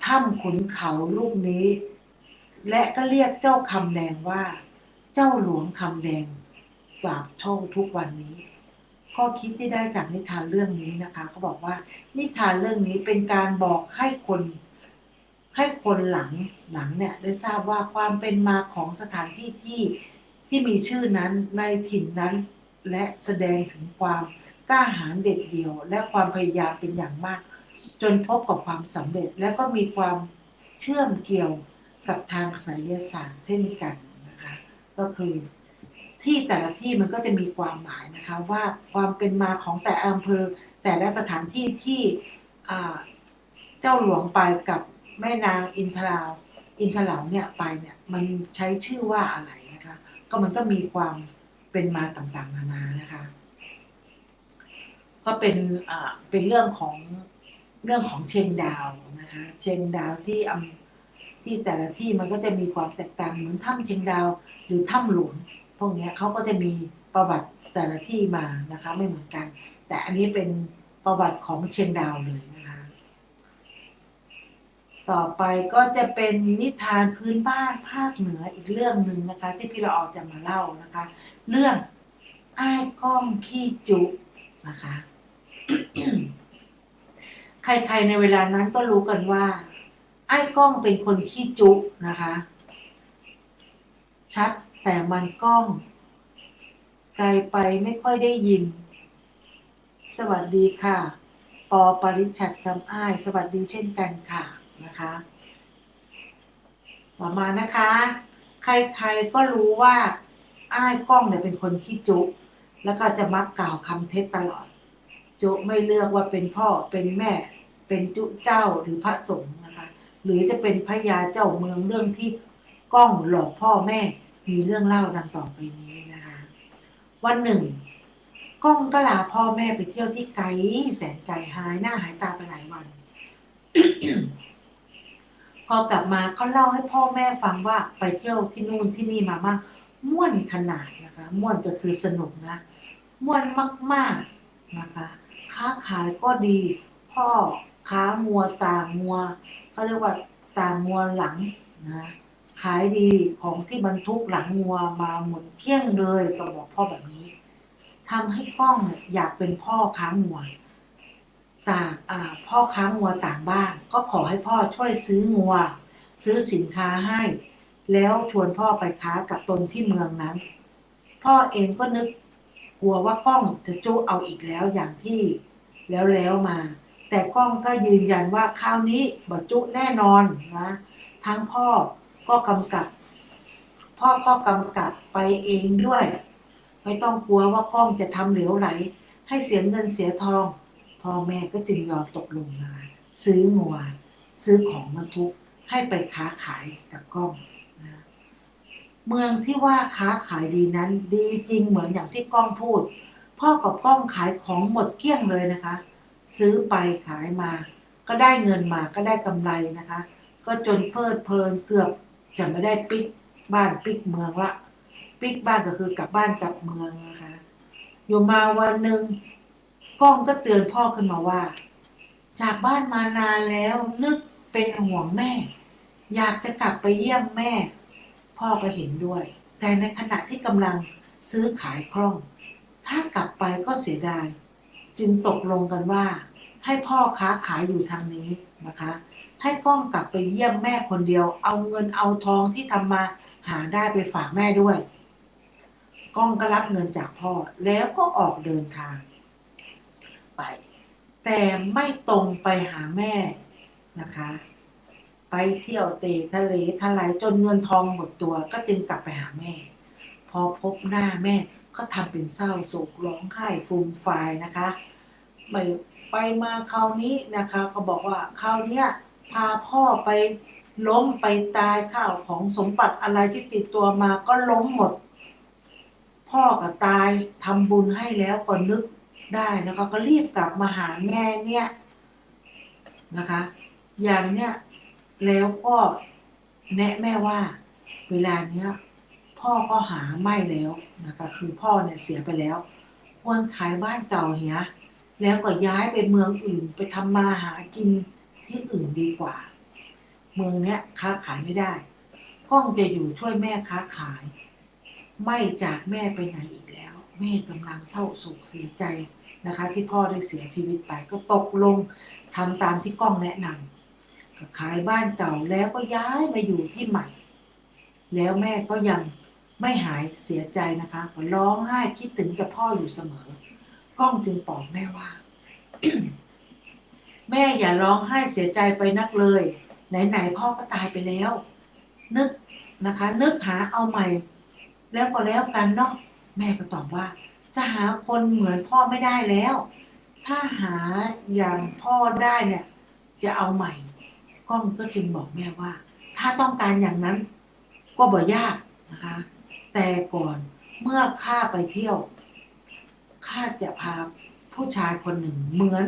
ถ้ำขุนเขาลูกนี้และก็เรียกเจ้าคำแดงว่าเจ้าหลวงคำแดงตราบเท่าทุกวันนี้ข้อคิดที่ได้จากนิทานเรื่องนี้นะคะเขาบอกว่านิทานเรื่องนี้เป็นการบอกให้คนหลังเนี่ยได้ทราบว่าความเป็นมาของสถานที่ที่มีชื่อนั้นในถิ่นนั้นและแสดงถึงความกล้าหาญเด็ดเดี่ยวและความพยายามเป็นอย่างมาก จนพบกับความสำเร็จและก็มีความเชื่อมเกี่ยวกับทางไสยศาสตร์เช่นกันนะคะก็คือที่แต่ละที่มันก็จะมีความหมายนะคะว่าความเป็นมาของแต่อำเภอแต่ละสถานที่ที่เจ้าหลวงไปกับแม่นางอินทราเนี่ยไปเนี่ยมันใช้ชื่อว่าอะไรนะคะก็มันก็มีความเป็นมาต่างๆนานานะคะก็เป็นเรื่องของเชียงดาวนะคะเชียงดาวที่แต่ละที่มันก็จะมีความแตกต่างเหมือนถ้ำเชียงดาวหรือถ้ำหลวงพวกนี้เขาก็จะมีประวัติแต่ละที่มานะคะไม่เหมือนกันแต่อันนี้เป็นประวัติของเชียงดาวเลยนะคะต่อไปก็จะเป็นนิทานพื้นบ้านภาคเหนืออีกเรื่องหนึ่งนะคะที่พี่ละออจะมาเล่านะคะเรื่องอ้ายก้องขี้จุนะคะ ใครๆในเวลานั้นก็รู้กันว่าไอ้ก้องเป็นคนขี้จุนะคะชัดแต่มันก้องไกลไปไม่ค่อยได้ยินสวัสดีค่ะปอปริชัดคำอ้ายสวัสดีเช่นกันค่ะนะคะต่อมานะคะใครๆก็รู้ว่าอ้ายก้องเนี่ยเป็นคนขี้จุแล้วก็จะมักกล่าวคำเท็จตลอดจุไม่เลือกว่าเป็นพ่อเป็นแม่เป็นจุเจ้าหรือพระสงฆ์นะคะหรือจะเป็นพญาเจ้าเมืองเรื่องที่ก้องหลอกพ่อแม่มีเรื่องเล่าดังต่อไปนี้นะคะวันหนึ่งก้องก็ลาพ่อแม่ไปเที่ยวที่ไกลแสนไกลหายหน้าหายตาไปหลายวัน พอกลับมาก็เล่าให้พ่อแม่ฟังว่าไปเที่ยวที่นู่นที่นี่มามากม่วนขนาดนะคะม่วนก็คือสนุกนะม่วนมากๆนะคะค้าขายก็ดีพ่อค้ามัวต่างมัวเขาเรียกว่าต่างมัวหลังนะขายดีของที่บรรทุกหลังมัวมาหมดเกลี้ยงเลยก็บอกพ่อแบบนี้ทำให้ก้องเนี่ยอยากเป็นพ่อค้ามัวต่างพ่อค้างัวต่างบ้านก็ขอให้พ่อช่วยซื้องัวซื้อสินค้าให้แล้วชวนพ่อไปค้ากับตนที่เมืองนั้นพ่อเองก็นึกกลัวว่าก้องจะจู้เอาอีกแล้วอย่างที่แล้วมาแต่ก้องก็ยืนยันว่าคราวนี้บ่จุแน่นอนนะทั้งพ่อก็กำกับไปเองด้วยไม่ต้องกลัวว่าก้องจะทำเหลวไหลให้เสียเงินเสียทองพ่อแม่ก็จึงยอมตกลงนะคะซื้องัวซื้อของบรรทุกให้ไปค้าขายกับก้องนะเมืองที่ว่าค้าขายดีนั้นดีจริงเหมือนอย่างที่ก้องพูดพ่อกับก้องขายของหมดเกลี้ยงเลยนะคะซื้อไปขายมาก็ได้เงินมาก็ได้กำไรนะคะก็จนเพลิดเพลินเกือบจะไม่ได้ปิกบ้านปิกเมืองละปิกบ้านก็คือกลับบ้านกลับเมืองนะคะอยู่มาวันหนึ่งก้องก็เตือนพ่อขึ้นมาว่าจากบ้านมานานแล้วนึกเป็นห่วงแม่อยากจะกลับไปเยี่ยมแม่พ่อก็เห็นด้วยแต่ในขณะที่กำลังซื้อขายคล่องถ้ากลับไปก็เสียดายจึงตกลงกันว่าให้พ่อค้าขายอยู่ทางนี้นะคะให้ก้องกลับไปเยี่ยมแม่คนเดียวเอาเงินเอาทองที่ทำมาหาได้ไปฝากแม่ด้วยก้องก็รับเงินจากพ่อแล้วก็ออกเดินทางไปแต่ไม่ตรงไปหาแม่นะคะไปเที่ยวเตะทะเลทลายจนเงินทองหมดตัวก็จึงกลับไปหาแม่พอพบหน้าแม่ก็ทำเป็นเศร้าโศกร้องไห้ฟูมฟายนะคะไปมาคราวนี้นะคะก็บอกว่าคราวเนี้ยพาพ่อไปล้มไปตายข้าวของสมบัติอะไรที่ติดตัวมาก็ล้มหมดพ่อก็ตายทำบุญให้แล้วก็นึกได้นะคะก็รีบกลับมาหาแม่เนี่ยนะคะอย่างเนี้ยแล้วก็แนะแม่ว่าเวลาเนี้ยพ่อก็หาไม่แล้วนะคะคือพ่อเนี่ยเสียไปแล้วควรขายบ้านเก่าเหียแล้วก็ย้ายไปเมืองอื่นไปทำมาหากินที่อื่นดีกว่าเมืองเนี้ยค้าขายไม่ได้ก้องจะอยู่ช่วยแม่ค้าขายไม่จากแม่ไปไหนอีกแล้วแม่กำลังเศร้าโศกเสียใจนะคะที่พ่อได้เสียชีวิตไปก็ตกลงทำตามที่ก้องแนะนำก็ขายบ้านเก่าแล้วก็ย้ายมาอยู่ที่ใหม่แล้วแม่ก็ยังไม่หายเสียใจนะคะก็ร้องไห้คิดถึงกับพ่ออยู่เสมอก้องจึงบอกแม่ว่า แม่อย่าร้องไห้เสียใจไปนักเลยไหนๆพ่อก็ตายไปแล้วนึกนะคะนึกหาเอาใหม่แล้วก็แล้วกันเนาะแม่ก็ตอบว่าจะหาคนเหมือนพ่อไม่ได้แล้วถ้าหาอย่างพ่อได้เนี่ยจะเอาใหม่ก้องก็จึงบอกแม่ว่าถ้าต้องการอย่างนั้นก็บ่ยากนะคะแต่ก่อนเมื่อข้าไปเที่ยวข้าจะพาผู้ชายคนหนึ่งเหมือน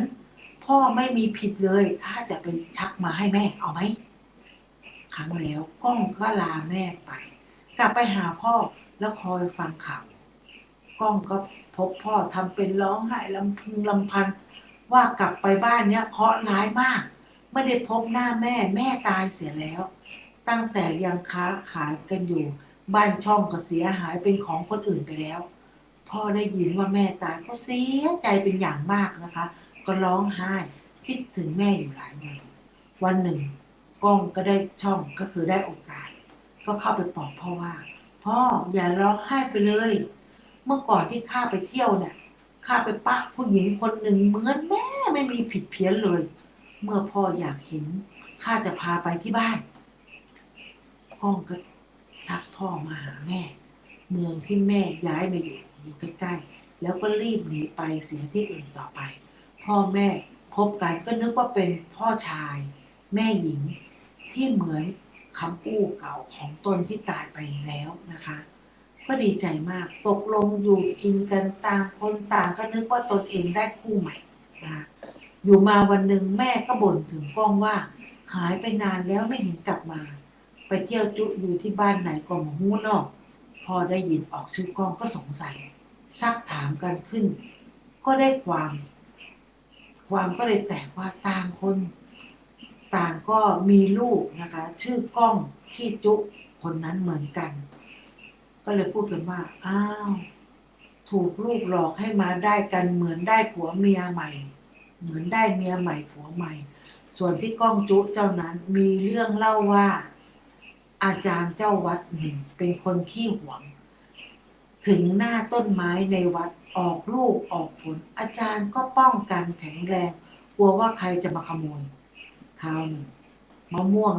พ่อไม่มีผิดเลยข้าจะไปชักมาให้แม่เอาไหมครั้งแล้วก้องก็ลาแม่ไปกลับไปหาพ่อแล้วคอยฟังข่าวก้องก็พบพ่อทำเป็นร้องไห้ลำพึงลำพันว่ากลับไปบ้านเนี้ยเคราะห์ร้ายมากไม่ได้พบหน้าแม่แม่ตายเสียแล้วตั้งแต่ยังค้าขายกันอยู่บ้านช่องก็เสียหายเป็นของคนอื่นไปแล้วพ่อได้ยินว่าแม่ตายก็เสียใจเป็นอย่างมากนะคะก็ร้องไห้คิดถึงแม่อยู่หลายวันหนึ่งก้องก็ได้ช่องก็คือได้โอกาสก็เข้าไปปลอบพ่อว่าพ่ออย่าร้องไห้ไปเลยเมื่อก่อนที่ข้าไปเที่ยวเนี่ยข้าไปปะผู้หญิงคนหนึ่งเหมือนแม่ไม่มีผิดเพี้ยนเลยเมื่อพ่ออยากเห็นข้าจะพาไปที่บ้านก้องก็ซักพ่อมาหาแม่เมืองที่แม่ย้ายมาอยู่ใกล้ๆแล้วก็รีบหนีไปเสียที่อื่นต่อไปพ่อแม่พบกันก็นึกว่าเป็นพ่อชายแม่หญิงที่เหมือนคำอู้เก่าของตนที่ตายไปแล้วนะคะก็ดีใจมากตกลงอยู่กินกันต่างคนต่างก็นึกว่าตนเองได้คู่ใหม่นะอยู่มาวันหนึ่งแม่ก็บ่นถึงก้องว่าหายไปนานแล้วไม่เห็นกลับมาไปเที่ยวจุอยู่ที่บ้านไหนก็ไม่รู้เนาะพอได้ยินออกชื่อก้องก็สงสัยซักถามกันขึ้นก็ได้ความก็เลยแตกว่าต่างคนต่างก็มีลูกนะคะชื่อก้องขี้จุคนนั้นเหมือนกันก็เลยพูดกันว่าอ้าวถูกลูกหลอกให้มาได้กันเหมือนได้ผัวเมียใหม่เหมือนได้เมียใหม่ผัวใหม่ส่วนที่ก้องจุเจ้านั้นมีเรื่องเล่าว่าอาจารย์เจ้าวัดหนึ่งเป็นคนขี้หวงถึงหน้าต้นไม้ในวัดออกลูกออกผลอาจารย์ก็ป้องกันแข็งแรงกลัวว่าใครจะมาขโมยคราวหนึ่งมะม่วง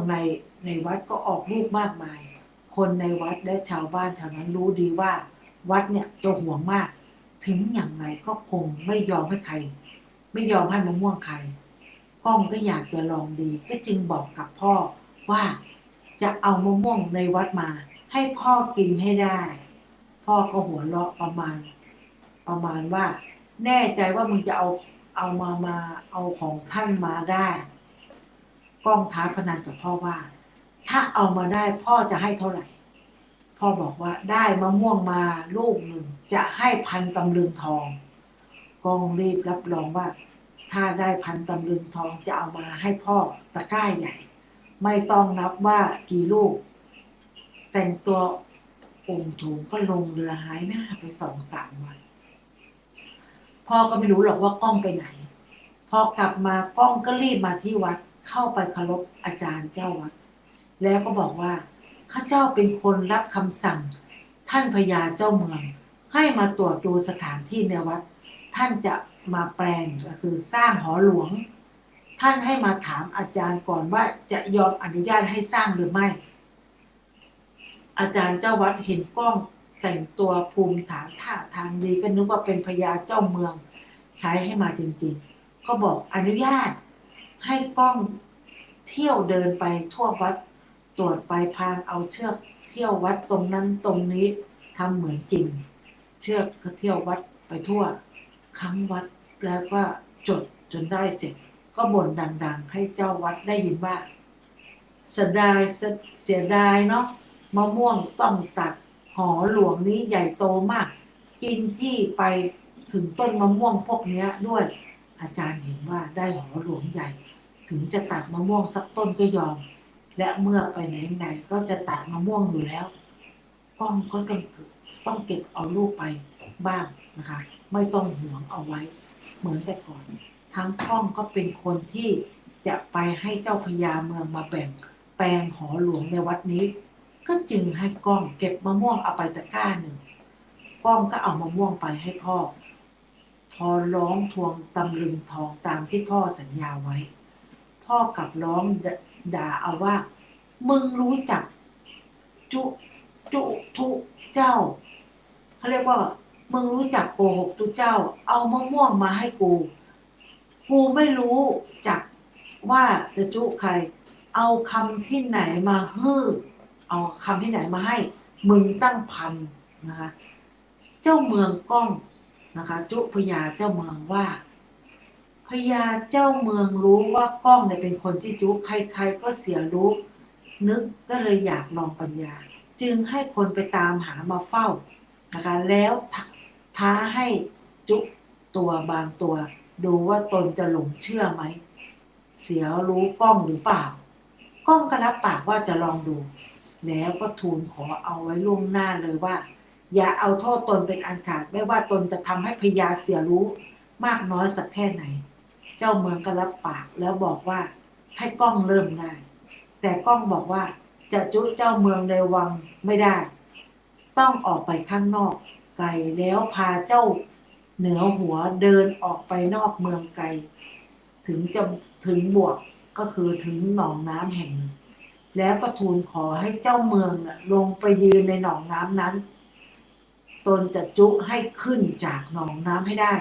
ในวัดก็ออกลูกมากมายคนในวัดและชาวบ้านแถวนั้นรู้ดีว่าวัดเนี่ยตัวห่วงมากถึงอย่างไรก็คงไม่ยอมให้ใครไม่ยอมให้มะม่วงใครก้องก็อยากจะลองดีก็จึงบอกกับพ่อว่าจะเอามะม่วงในวัดมาให้พ่อกินให้ได้พ่อก็หัวเราะประมาณว่าแน่ใจว่ามึงจะเอามาเอาของท่านมาได้ก้องท้าพนันกับพ่อว่าถ้าเอามาได้พ่อจะให้เท่าไหร่พ่อบอกว่าได้มะม่วงมาลูกหนึ่งจะให้1,000 ตำลึงทองก้องรีบรับรองว่าถ้าได้1,000 ตำลึงทองจะเอามาให้พ่อตะกร้าใหญ่ไม่ต้องนับว่ากี่ลูกแต่งตัวองค์ถูงก็ลงเรือหายหน้าไป2-3 วันพ่อก็ไม่รู้หรอกว่าก้องไปไหนพอกลับมาก้องก็รีบมาที่วัดเข้าไปเคารพอาจารย์เจ้าวัดแล้วก็บอกว่าข้าเจ้าเป็นคนรับคำสั่งท่านพญาเจ้าเมืองให้มาตรวจดูสถานที่ในวัดท่านจะมาแปลงก็คือสร้างหอหลวงท่านให้มาถามอาจารย์ก่อนว่าจะยอมอนุญาตให้สร้างหรือไม่อาจารย์เจ้าวัดเห็นก้องแต่งตัวภูมิฐานท่าทางดีก็นึกว่าเป็นพญาเจ้าเมืองใช้ให้มาจริงๆก็บอกอนุญาตให้ก้องเที่ยวเดินไปทั่ววัดตรวจไปพานเอาเชือกเที่ยววัดตรงนั้นตรงนี้ทำเหมือนจริงเชือกก็เที่ยววัดไปทั่วครั้งวัดแล้วก็จดจนได้เสร็จก็บ่นดังๆให้เจ้าวัดได้ยินว่าเสียดายเนาะมะม่วงต้องตัดหอหลวงนี้ใหญ่โตมากกินที่ไปถึงต้นมะม่วงพวกนี้ด้วยอาจารย์เห็นว่าได้หอหลวงใหญ่ถึงจะตัดมะม่วงสักต้นก็ยอมและเมื่อไปไหนๆก็จะตัดมะม่วงอยู่แล้วก้องก็ต้องเก็บเอาลูกไปบ้างนะคะไม่ต้องหวงเอาไว้เหมือนแต่ก่อนทั้งก้องก็เป็นคนที่จะไปให้เจ้าพญาเมืองมาแบ่งแปลงหอหลวงในวัดนี้ก็จึงให้ก้องเก็บมะม่วงเอาไปตะกร้าหนึ่งก้องก็เอามะม่วงไปให้พ่อ พอร้องทวงตำลึงทองตามที่พ่อสัญญาไว้ พ่อกลับร้องด่าเอาว่ามึงรู้จักจุทุเจ้าเขาเรียกว่ามึงรู้จักโกหกทุเจ้าเอามะม่วงมาให้กูไม่รู้จักว่าจะจุใครเอาคำที่ไหนมาเอาคำที่ไหนมาให้มึงตั้งพันนะคะเจ้าเมืองก้องนะคะจุพญาเจ้าเมืองว่าพญาเจ้าเมืองรู้ว่าก้องเนี่ยเป็นคนที่จุใครๆก็เสียรู้นึกก็เลยอยากลองปัญญาจึงให้คนไปตามหามาเฝ้านะคะแล้วท้าให้จุตัวบางตัวดูว่าตนจะหลงเชื่อไหมเสียรู้ก้องหรือเปล่าก้องก็รับปากว่าจะลองดูแล้วก็ทูลขอเอาไว้ล่วงหน้าเลยว่าอย่าเอาโทษตนเป็นอันขาดไม่ว่าตนจะทำให้พญาเสียรู้มากน้อยสักแค่ไหนเจ้าเมืองก็รับปากแล้วบอกว่าให้ก้องเริ่มได้แต่ก้องบอกว่าจะจุเจ้าเมืองในวังไม่ได้ต้องออกไปข้างนอกไกลแล้วพาเจ้าเหนือหัวเดินออกไปนอกเมืองไกลถึงบวกก็คือถึงหนองน้ำแห่งหนึ่งแล้วก็ทูลขอให้เจ้าเมืองลงไปยืนในหนองน้ำนั้นตนจะจุให้ขึ้นจากหนองน้ำให้ได้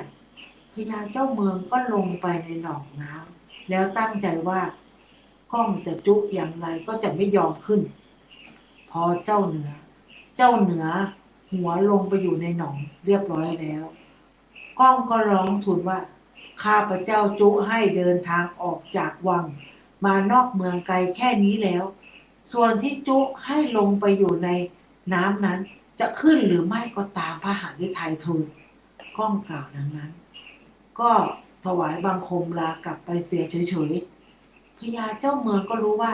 พญาเจ้าเมืองก็ลงไปในหนองน้ำแล้วตั้งใจว่าก้องจะจุอย่างไรก็จะไม่ยอมขึ้นพอเจ้าเหนือหัวลงไปอยู่ในหนองเรียบร้อยแล้วก้องก็ร้องทูลว่าข้าพเจ้าจุให้เดินทางออกจากวังมานอกเมืองไกลแค่นี้แล้วส่วนที่จุให้ลงไปอยู่ในน้ำนั้นจะขึ้นหรือไม่ก็ตามพระหฤทัยทูลก้องกล่าวดังนั้นก็ถวายบังคมลากลับไปเสียเฉยๆพญาเจ้าเมืองก็รู้ว่า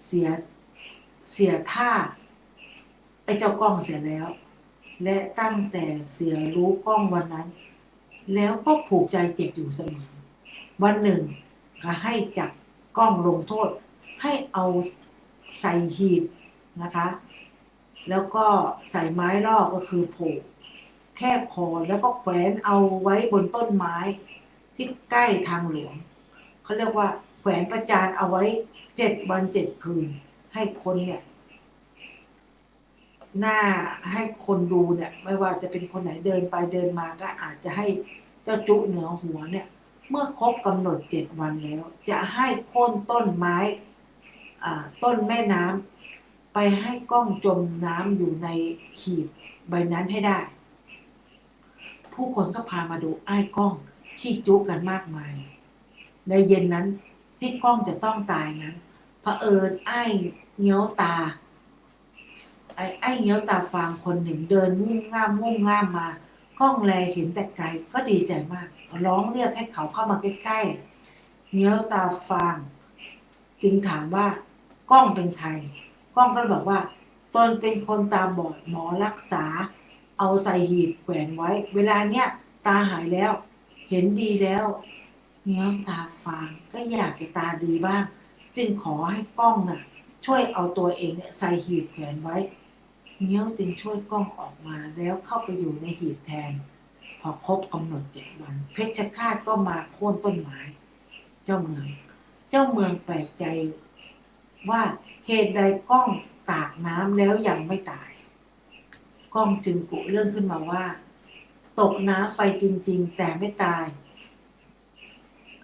เสียท่าไอ้เจ้าก้องเสียแล้วและตั้งแต่เสียรู้ก้องวันนั้นแล้วก็ผูกใจเจ็บอยู่เสมอวันหนึ่งก็ให้จับก้องลงโทษให้เอาใส่หีบนะคะแล้วก็ใส่ไม้ล่อก็คือผูกแค่คอแล้วก็แขวนเอาไว้บนต้นไม้ที่ใกล้ทางหลวงเขาเรียกว่าแขวนประจานเอาไว้7 วัน 7 คืนให้คนเนี่ยให้คนดูเนี่ยไม่ว่าจะเป็นคนไหนเดินไปเดินมาก็อาจจะให้เจ้าจุเหนือหัวเนี่ยเมื่อครบกำหนด7 วันแล้วจะให้โค่นต้นไม้ต้นแม่น้ำไปให้ก้องจมน้ำอยู่ในขีบใบนั้นให้ได้ผู้คนก็พามาดูไอ้ก้องที่จุกันมากมายในเย็นนั้นที่ก้องจะต้องตายนั้นเผอิญไอ้เงี้ยวตาเงี้ยวตาฟางคนหนึ่งเดินงุ่มง่ามมาก้องแลเห็นแต่ไกลก็ดีใจมากร้องเรียกให้เขาเข้ามาใกล้ๆเงี้ยวตาฟางจึงถามว่าก้องเป็นใครก้องก็บอกว่าตนเป็นคนตาบอดหมอรักษาเอาใส่หีบแขวนไว้เวลาเนี้ยตาหายแล้วเห็นดีแล้วเงี้ยวตาฟางก็อยากจะตาดีบ้างจึงขอให้ก้องน่ะช่วยเอาตัวเองเนี่ยใส่หีบแขวนไว้เงี้ยวจึงช่วยก้องออกมาแล้วเข้าไปอยู่ในหีบแทนพอครบกำหนด7 วันเพชฌฆาตก็มาโค่นต้นไม้เจ้าเมืองแปลกใจว่าเหตุใดก้องตากน้ำแล้วยังไม่ตายก้องจึงกุเรื่องขึ้นมาว่าตกน้ำไปจริงๆแต่ไม่ตาย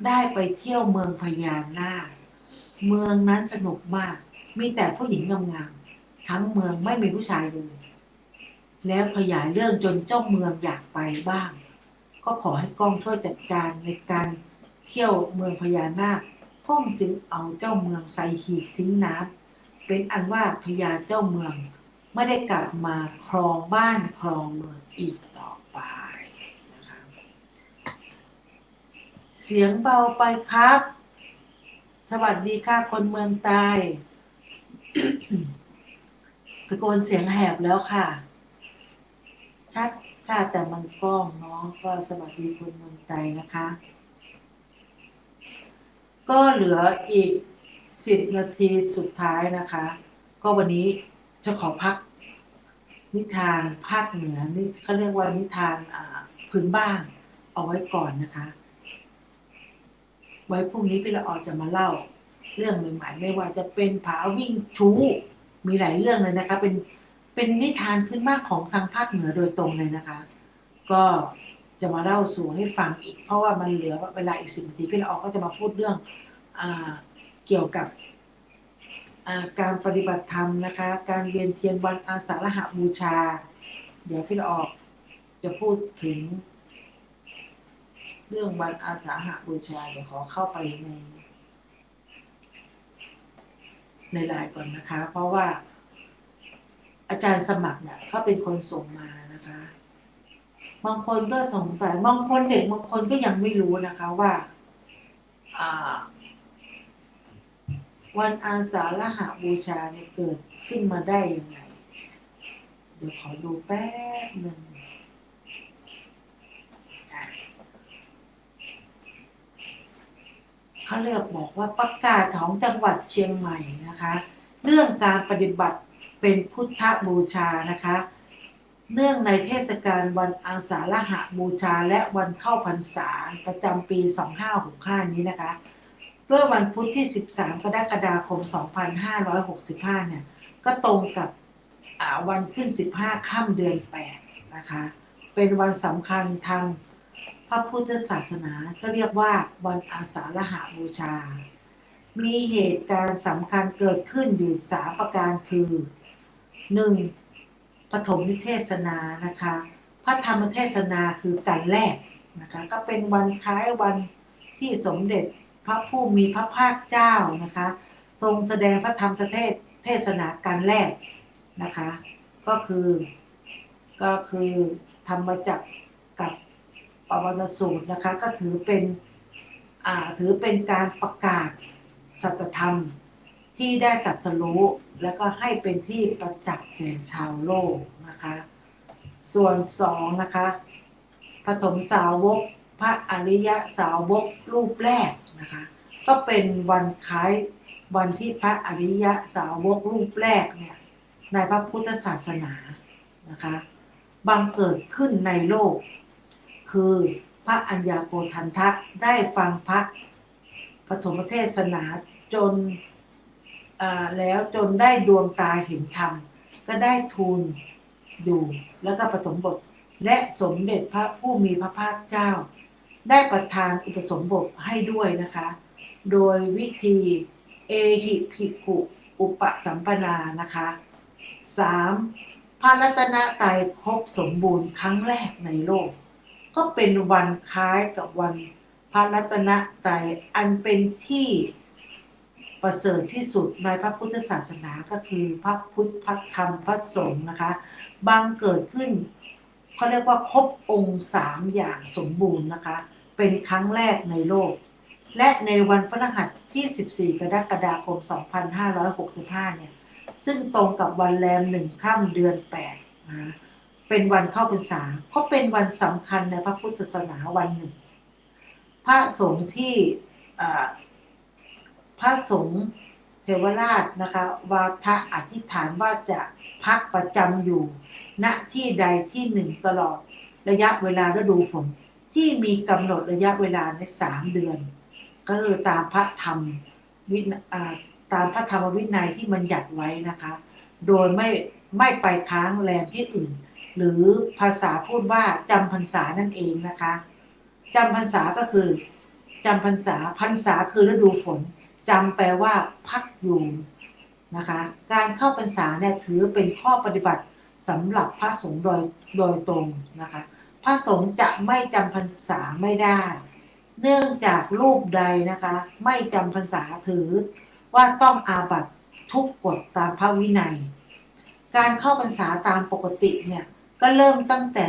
ได้ไปเที่ยวเมืองพญานาคเมืองนั้นสนุกมากมีแต่ผู้หญิงงามๆทั้งเมืองไม่มีผู้ชายเลยแล้วขยายเรื่องจนเจ้าเมืองอยากไปบ้างก็ขอให้ก้องช่วยจัดการในการเที่ยวเมืองพญานาคก้องจึงเอาเจ้าเมืองใส่หีบทิ้งน้ำเป็นอันว่าพญาเจ้าเมืองไม่ได้กลับมาครองบ้านครองเมืองอีกต่อไปนะคะเสียงเบาไปครับสวัสดีค่ะคนเมืองใต้ ตะโกนเสียงแหบแล้วค่ะชัดค่ะแต่มันกล้องเนาะก็สวัสดีคนเมืองใต้นะคะก็เหลืออีก10 นาทีสุดท้ายนะคะก็วันนี้จะขอพักนิทานภาคเหนือนี่เขาเรียกว่านิทานพื้นบ้าน เอาไว้ก่อนนะคะไว้พรุ่งนี้พี่ละออจะมาเล่าเรื่องใหม่ๆไม่ว่าจะเป็นผาวิ่งชู้มีหลายเรื่องเลยนะคะเป็นนิทานพื้นบ้านของทางภาคเหนือโดยตรงเลยนะคะ ก็จะมาเล่าสู่ให้ฟังอีกเพราะว่ามันเหลือเวลาอีก10 นาทีพี่ละออก็จะมาพูดเรื่องเกี่ยวกับการปฏิบัติธรรมนะคะการเวียนเทียนวันอาสาฬหบูชาเดี๋ยวพี่ละออจะพูดถึงเรื่องวันอาสาฬหบูชาเดี๋ยวขอเข้าไปในไลน์ก่อนนะคะเพราะว่าอาจารย์สมัครเนี่ยเขาเป็นคนส่งมานะคะบางคนก็สงสัยบางคนเด็กบางคนก็ยังไม่รู้นะคะว่าวันอาสาฬหบูชาเนี่ยเกิดขึ้นมาได้ยังไงเดี๋ยวขอดูแป๊บหนึ่งเขาเรียกบอกว่าประกาศของจังหวัดเชียงใหม่นะคะเรื่องการปฏิบัติเป็นพุทธบูชานะคะเนื่องในเทศกาลวันอาสาฬหบูชาและวันเข้าพรรษาประจำปี2565นี้นะคะเมื่อวันพุธที่13 กรกฎาคม 2565เนี่ยก็ตรงกับวันขึ้น15 ค่ำเดือน8นะคะเป็นวันสำคัญทางพระพุทธศาสนาก็เรียกว่าวันอาสาฬหบูชามีเหตุการณ์สำคัญเกิดขึ้นอยู่3 ประการคือ 1. ปฐมเทศนานะคะพระธรรมเทศนาคือการแรกนะคะก็เป็นวันคล้ายวันที่สมเด็จพระผู้มีพระภาคเจ้านะคะทรงแสดงพระธรรมเทศนาการแรกนะคะก็คือธรรมจักรกับปวัตตสูตรนะคะก็ถือเป็นการประกาศสัจธรรมที่ได้ตรัสรู้แล้วก็ให้เป็นที่ประจักษ์แก่ชาวโลกนะคะส่วน2นะคะปฐมสาวกพระอริยสาวกรูปแรกนะคะก็เป็นวันคล้ายวันที่พระอริยสาวกรูปแรกเนี่ยในพระพุทธศาสนานะคะบังเกิดขึ้นในโลกคือพระอัญญาโกณทันทะได้ฟังพระปฐมเทศนาแล้วจนได้ดวงตาเห็นธรรมก็ได้ทูลอยู่แล้วก็ปฐมบทและสมเด็จพระผู้มีพระภาคเจ้าได้ประทานอุปสมบทให้ด้วยนะคะโดยวิธีเอหิภิกขุอุปสัมปนานะคะ 3. พระรัตนตรัยครบสมบูรณ์ครั้งแรกในโลกก็เป็นวันคล้ายกับวันพระรัตนตรัยอันเป็นที่ประเสริฐที่สุดในพระพุทธศาสนาก็คือพระพุทธพระธรรมพระสงฆ์นะคะบังเกิดขึ้นเขาเรียกว่าครบองค์3อย่างสมบูรณ์นะคะเป็นครั้งแรกในโลกและในวันพฤหัสที่14 กรกฎาคม 2565เนี่ยซึ่งตรงกับวันแรม1 ค่ำเดือน8นะเป็นวันเข้าพรรษาก็เป็นวันสำคัญในพระพุทธศาสนาวันหนึ่งพระสงฆ์ที่พระสงฆ์เทวราชนะคะวาทะอธิษฐานว่าจะพักประจำอยู่ณที่ใดที่หนึ่งตลอดระยะเวลาฤดูฝนที่มีกำหนดระยะเวลาใน3 เดือนก็คือตามพระธรรมวินัยที่มันหยัดไว้นะคะโดยไม่ไปค้างแรมที่อื่นหรือภาษาพูดว่าจำพรรษานั่นเองนะคะจำพรรษาก็คือจำพรรษาคือฤดูฝนจำแปลว่าพักอยู่นะคะการเข้าพรรษาเนี่ยถือเป็นข้อปฏิบัติสำหรับพระสงฆ์โดยตรงนะคะพระสงฆ์จะไม่จำพรรษาไม่ได้เนื่องจากรูปใดนะคะไม่จำพรรษาถือว่าต้องอาบัติทุกกฎตามพระวินัยการเข้าพรรษาตามปกติเนี่ยก็เริ่มตั้งแต่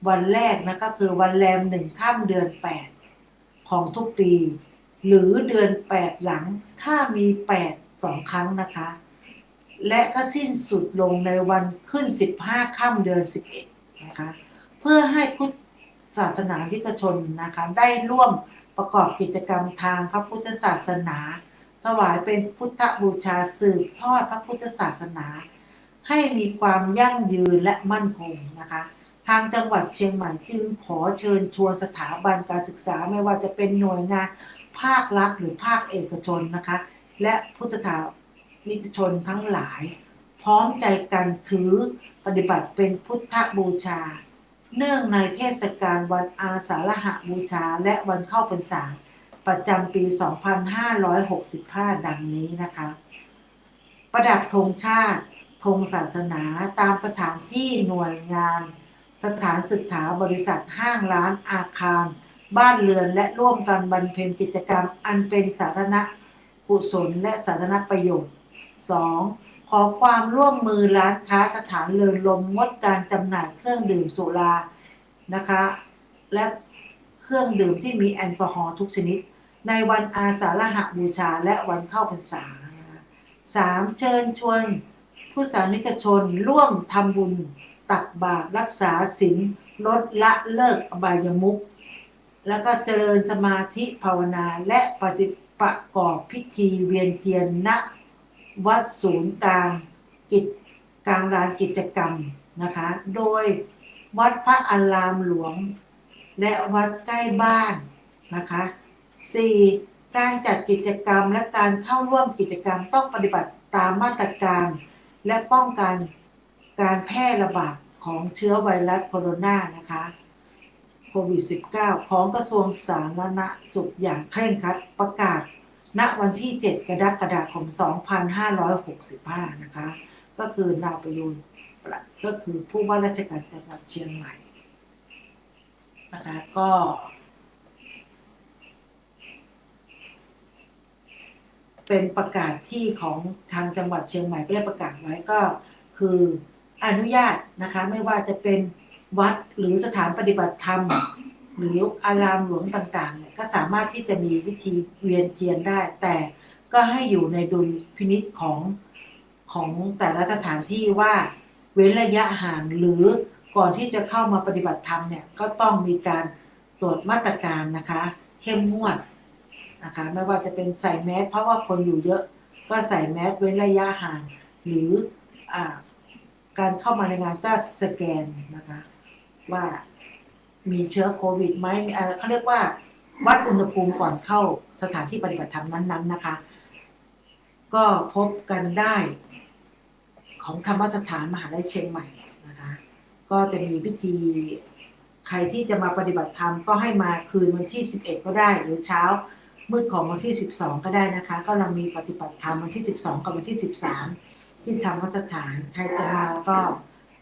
วันแรกนะก็คือวันแรม1 ค่ำเดือน8ของทุกปีหรือเดือน8หลังถ้ามี8 2 ครั้งนะคะและก็สิ้นสุดลงในวันขึ้น15 ค่ำเดือน11นะคะเพื่อให้พุทธศาสนานิกชนนะคะได้ร่วมประกอบกิจกรรมทางพระพุทธศาสนาถวายเป็นพุทธบูชาสืบทอดพระพุทธศาสนาให้มีความยั่งยืนและมั่นคงนะคะ ทางจังหวัดเชียงใหม่จึงขอเชิญชวนสถาบันการศึกษาไม่ว่าจะเป็นหน่วยงานภาครัฐหรือภาคเอกชนนะคะและพุทธศาสนิกชนทั้งหลายพร้อมใจกันถือปฏิบัติเป็นพุทธบูชาเนื่องในเทศกาลวันอาสาฬหบูชาและวันเข้าพรรษาประจำปี 2565 ดังนี้นะคะประดับธงชาติธงศาสนาตามสถานที่หน่วยงานสถานศึกษาบริษัทห้างร้านอาคารบ้านเรือนและร่วมกันบำเพ็ญกิจกรรมอันเป็นสาธารณกุศลและสาธารณประโยชน์ 2. ขอความร่วมมือร้านค้าสถานเริงรมย์งดการจำหน่ายเครื่องดื่มสุรานะคะและเครื่องดื่มที่มีแอลกอฮอล์ทุกชนิดในวันอาสาฬหบูชาและวันเข้าพรรษา 3. เชิญชวนผู้สาธารนิกชนร่วมทำบุญตักบาตรรักษาศีลลดละเลิกอบายมุขแล้วก็เจริญสมาธิภาวนาและประกอบพิธีเวียนเทียนณวัดศูนย์กลางลานกิจกรรมนะคะโดยวัดพระอารามหลวงและวัดใกล้บ้านนะคะ 4. การจัดกิจกรรมและการเข้าร่วมกิจกรรมต้องปฏิบัติตามมาตรการและป้องกันการแพร่ระบาดของเชื้อไวรัสโคโรนานะคะโควิด -19 ของกระทรวงสาธารณสุขอย่างเคร่งครัดประกาศณวันที่ 7 กรกฎาคม 2565 นะคะก็คือนายประยูรก็คือผู้ว่าราชการจังหวัดเชียงใหม่นะคะก็เป็นประกาศที่ของทางจังหวัดเชียงใหม่ได้ประกาศไว้ก็คืออนุญาตนะคะไม่ว่าจะเป็นวัดหรือสถานปฏิบัติธรรมหรืออารามหลวงต่างๆเนี่ยก็สามารถที่จะมีวิธีเวียนเทียนได้แต่ก็ให้อยู่ในดุลพินิจของแต่ละสถานที่ว่าเว้นระยะห่างหรือก่อนที่จะเข้ามาปฏิบัติธรรมเนี่ยก็ต้องมีการตรวจมาตรการนะคะเข้มงวดนะคะไม่ว่าจะเป็นใส่แมสเพราะว่าคนอยู่เยอะก็ใส่แมสเว้นระยะห่างหรือการเข้ามาในงานก็สแกนนะคะว่ามีเชื้อโควิดไหมมีอะไรเขาเรียกว่าวัดอุณหภูมิก่อนเข้าสถานที่ปฏิบัติธรรมนั้นๆนะคะก็พบกันได้ของธรรมสถานมหาวิทยาลัยเชียงใหม่นะคะก็จะมีพิธีใครที่จะมาปฏิบัติธรรมก็ให้มาคืนวันที่11ก็ได้หรือเช้ามืดของวันที่12ก็ได้นะคะก็เรามีปฏิบัติธรรมวันที่12กับวันที่13ที่ธรรมสถานใครจะมาก็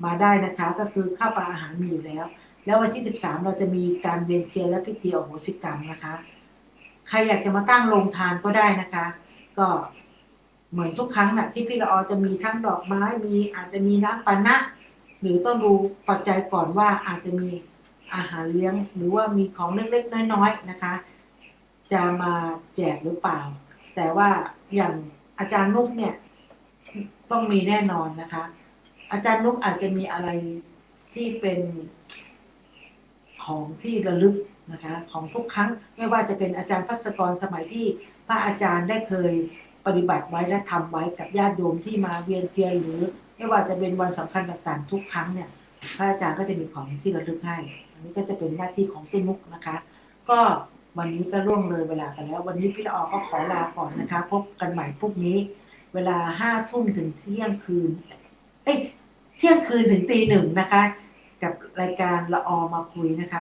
มาได้นะคะก็คือข้าวปลาอาหารมีอยู่แล้ววันที่13เราจะมีการเวียนเทียนและพิธีอโหสิกรรมนะคะใครอยากจะมาตั้งโรงทานก็ได้นะคะก็เหมือนทุกครั้งนะที่พี่ละออจะมีทั้งดอกไม้อาจจะมีน้ำปานะหรือต้องดูปัจจัยก่อนว่าอาจจะมีอาหารเลี้ยงหรือว่ามีของเล็กๆน้อยๆนะคะจะมาแจกหรือเปล่าแต่ว่าอย่างอาจารย์นุ๊กเนี่ยต้องมีแน่นอนนะคะอาจารย์นุ๊กอาจจะมีอะไรที่เป็นของที่ระลึกนะคะของทุกครั้งไม่ว่าจะเป็นอาจารย์ภัสกรสมัยที่พระอาจารย์ได้เคยปฏิบัติไว้และทำไว้กับญาติโยมที่มาเวียนเทียนหรือไม่ว่าจะเป็นวันสำคัญต่างๆทุกครั้งเนี่ยพระอาจารย์ก็จะมีของที่ระลึกให้อันนี้ก็จะเป็นหน้าที่ของตุ้นุกนะคะก็วันนี้ก็ล่วงเลยเวลากันแล้ววันนี้พี่ละออก็ขอลาก่อนนะคะพบกันใหม่พรุ่งนี้เวลา5 ทุ่มถึงเที่ยงคืนเที่ยงคืนถึงตี 1นะคะกับรายการละออมาคุยนะคะ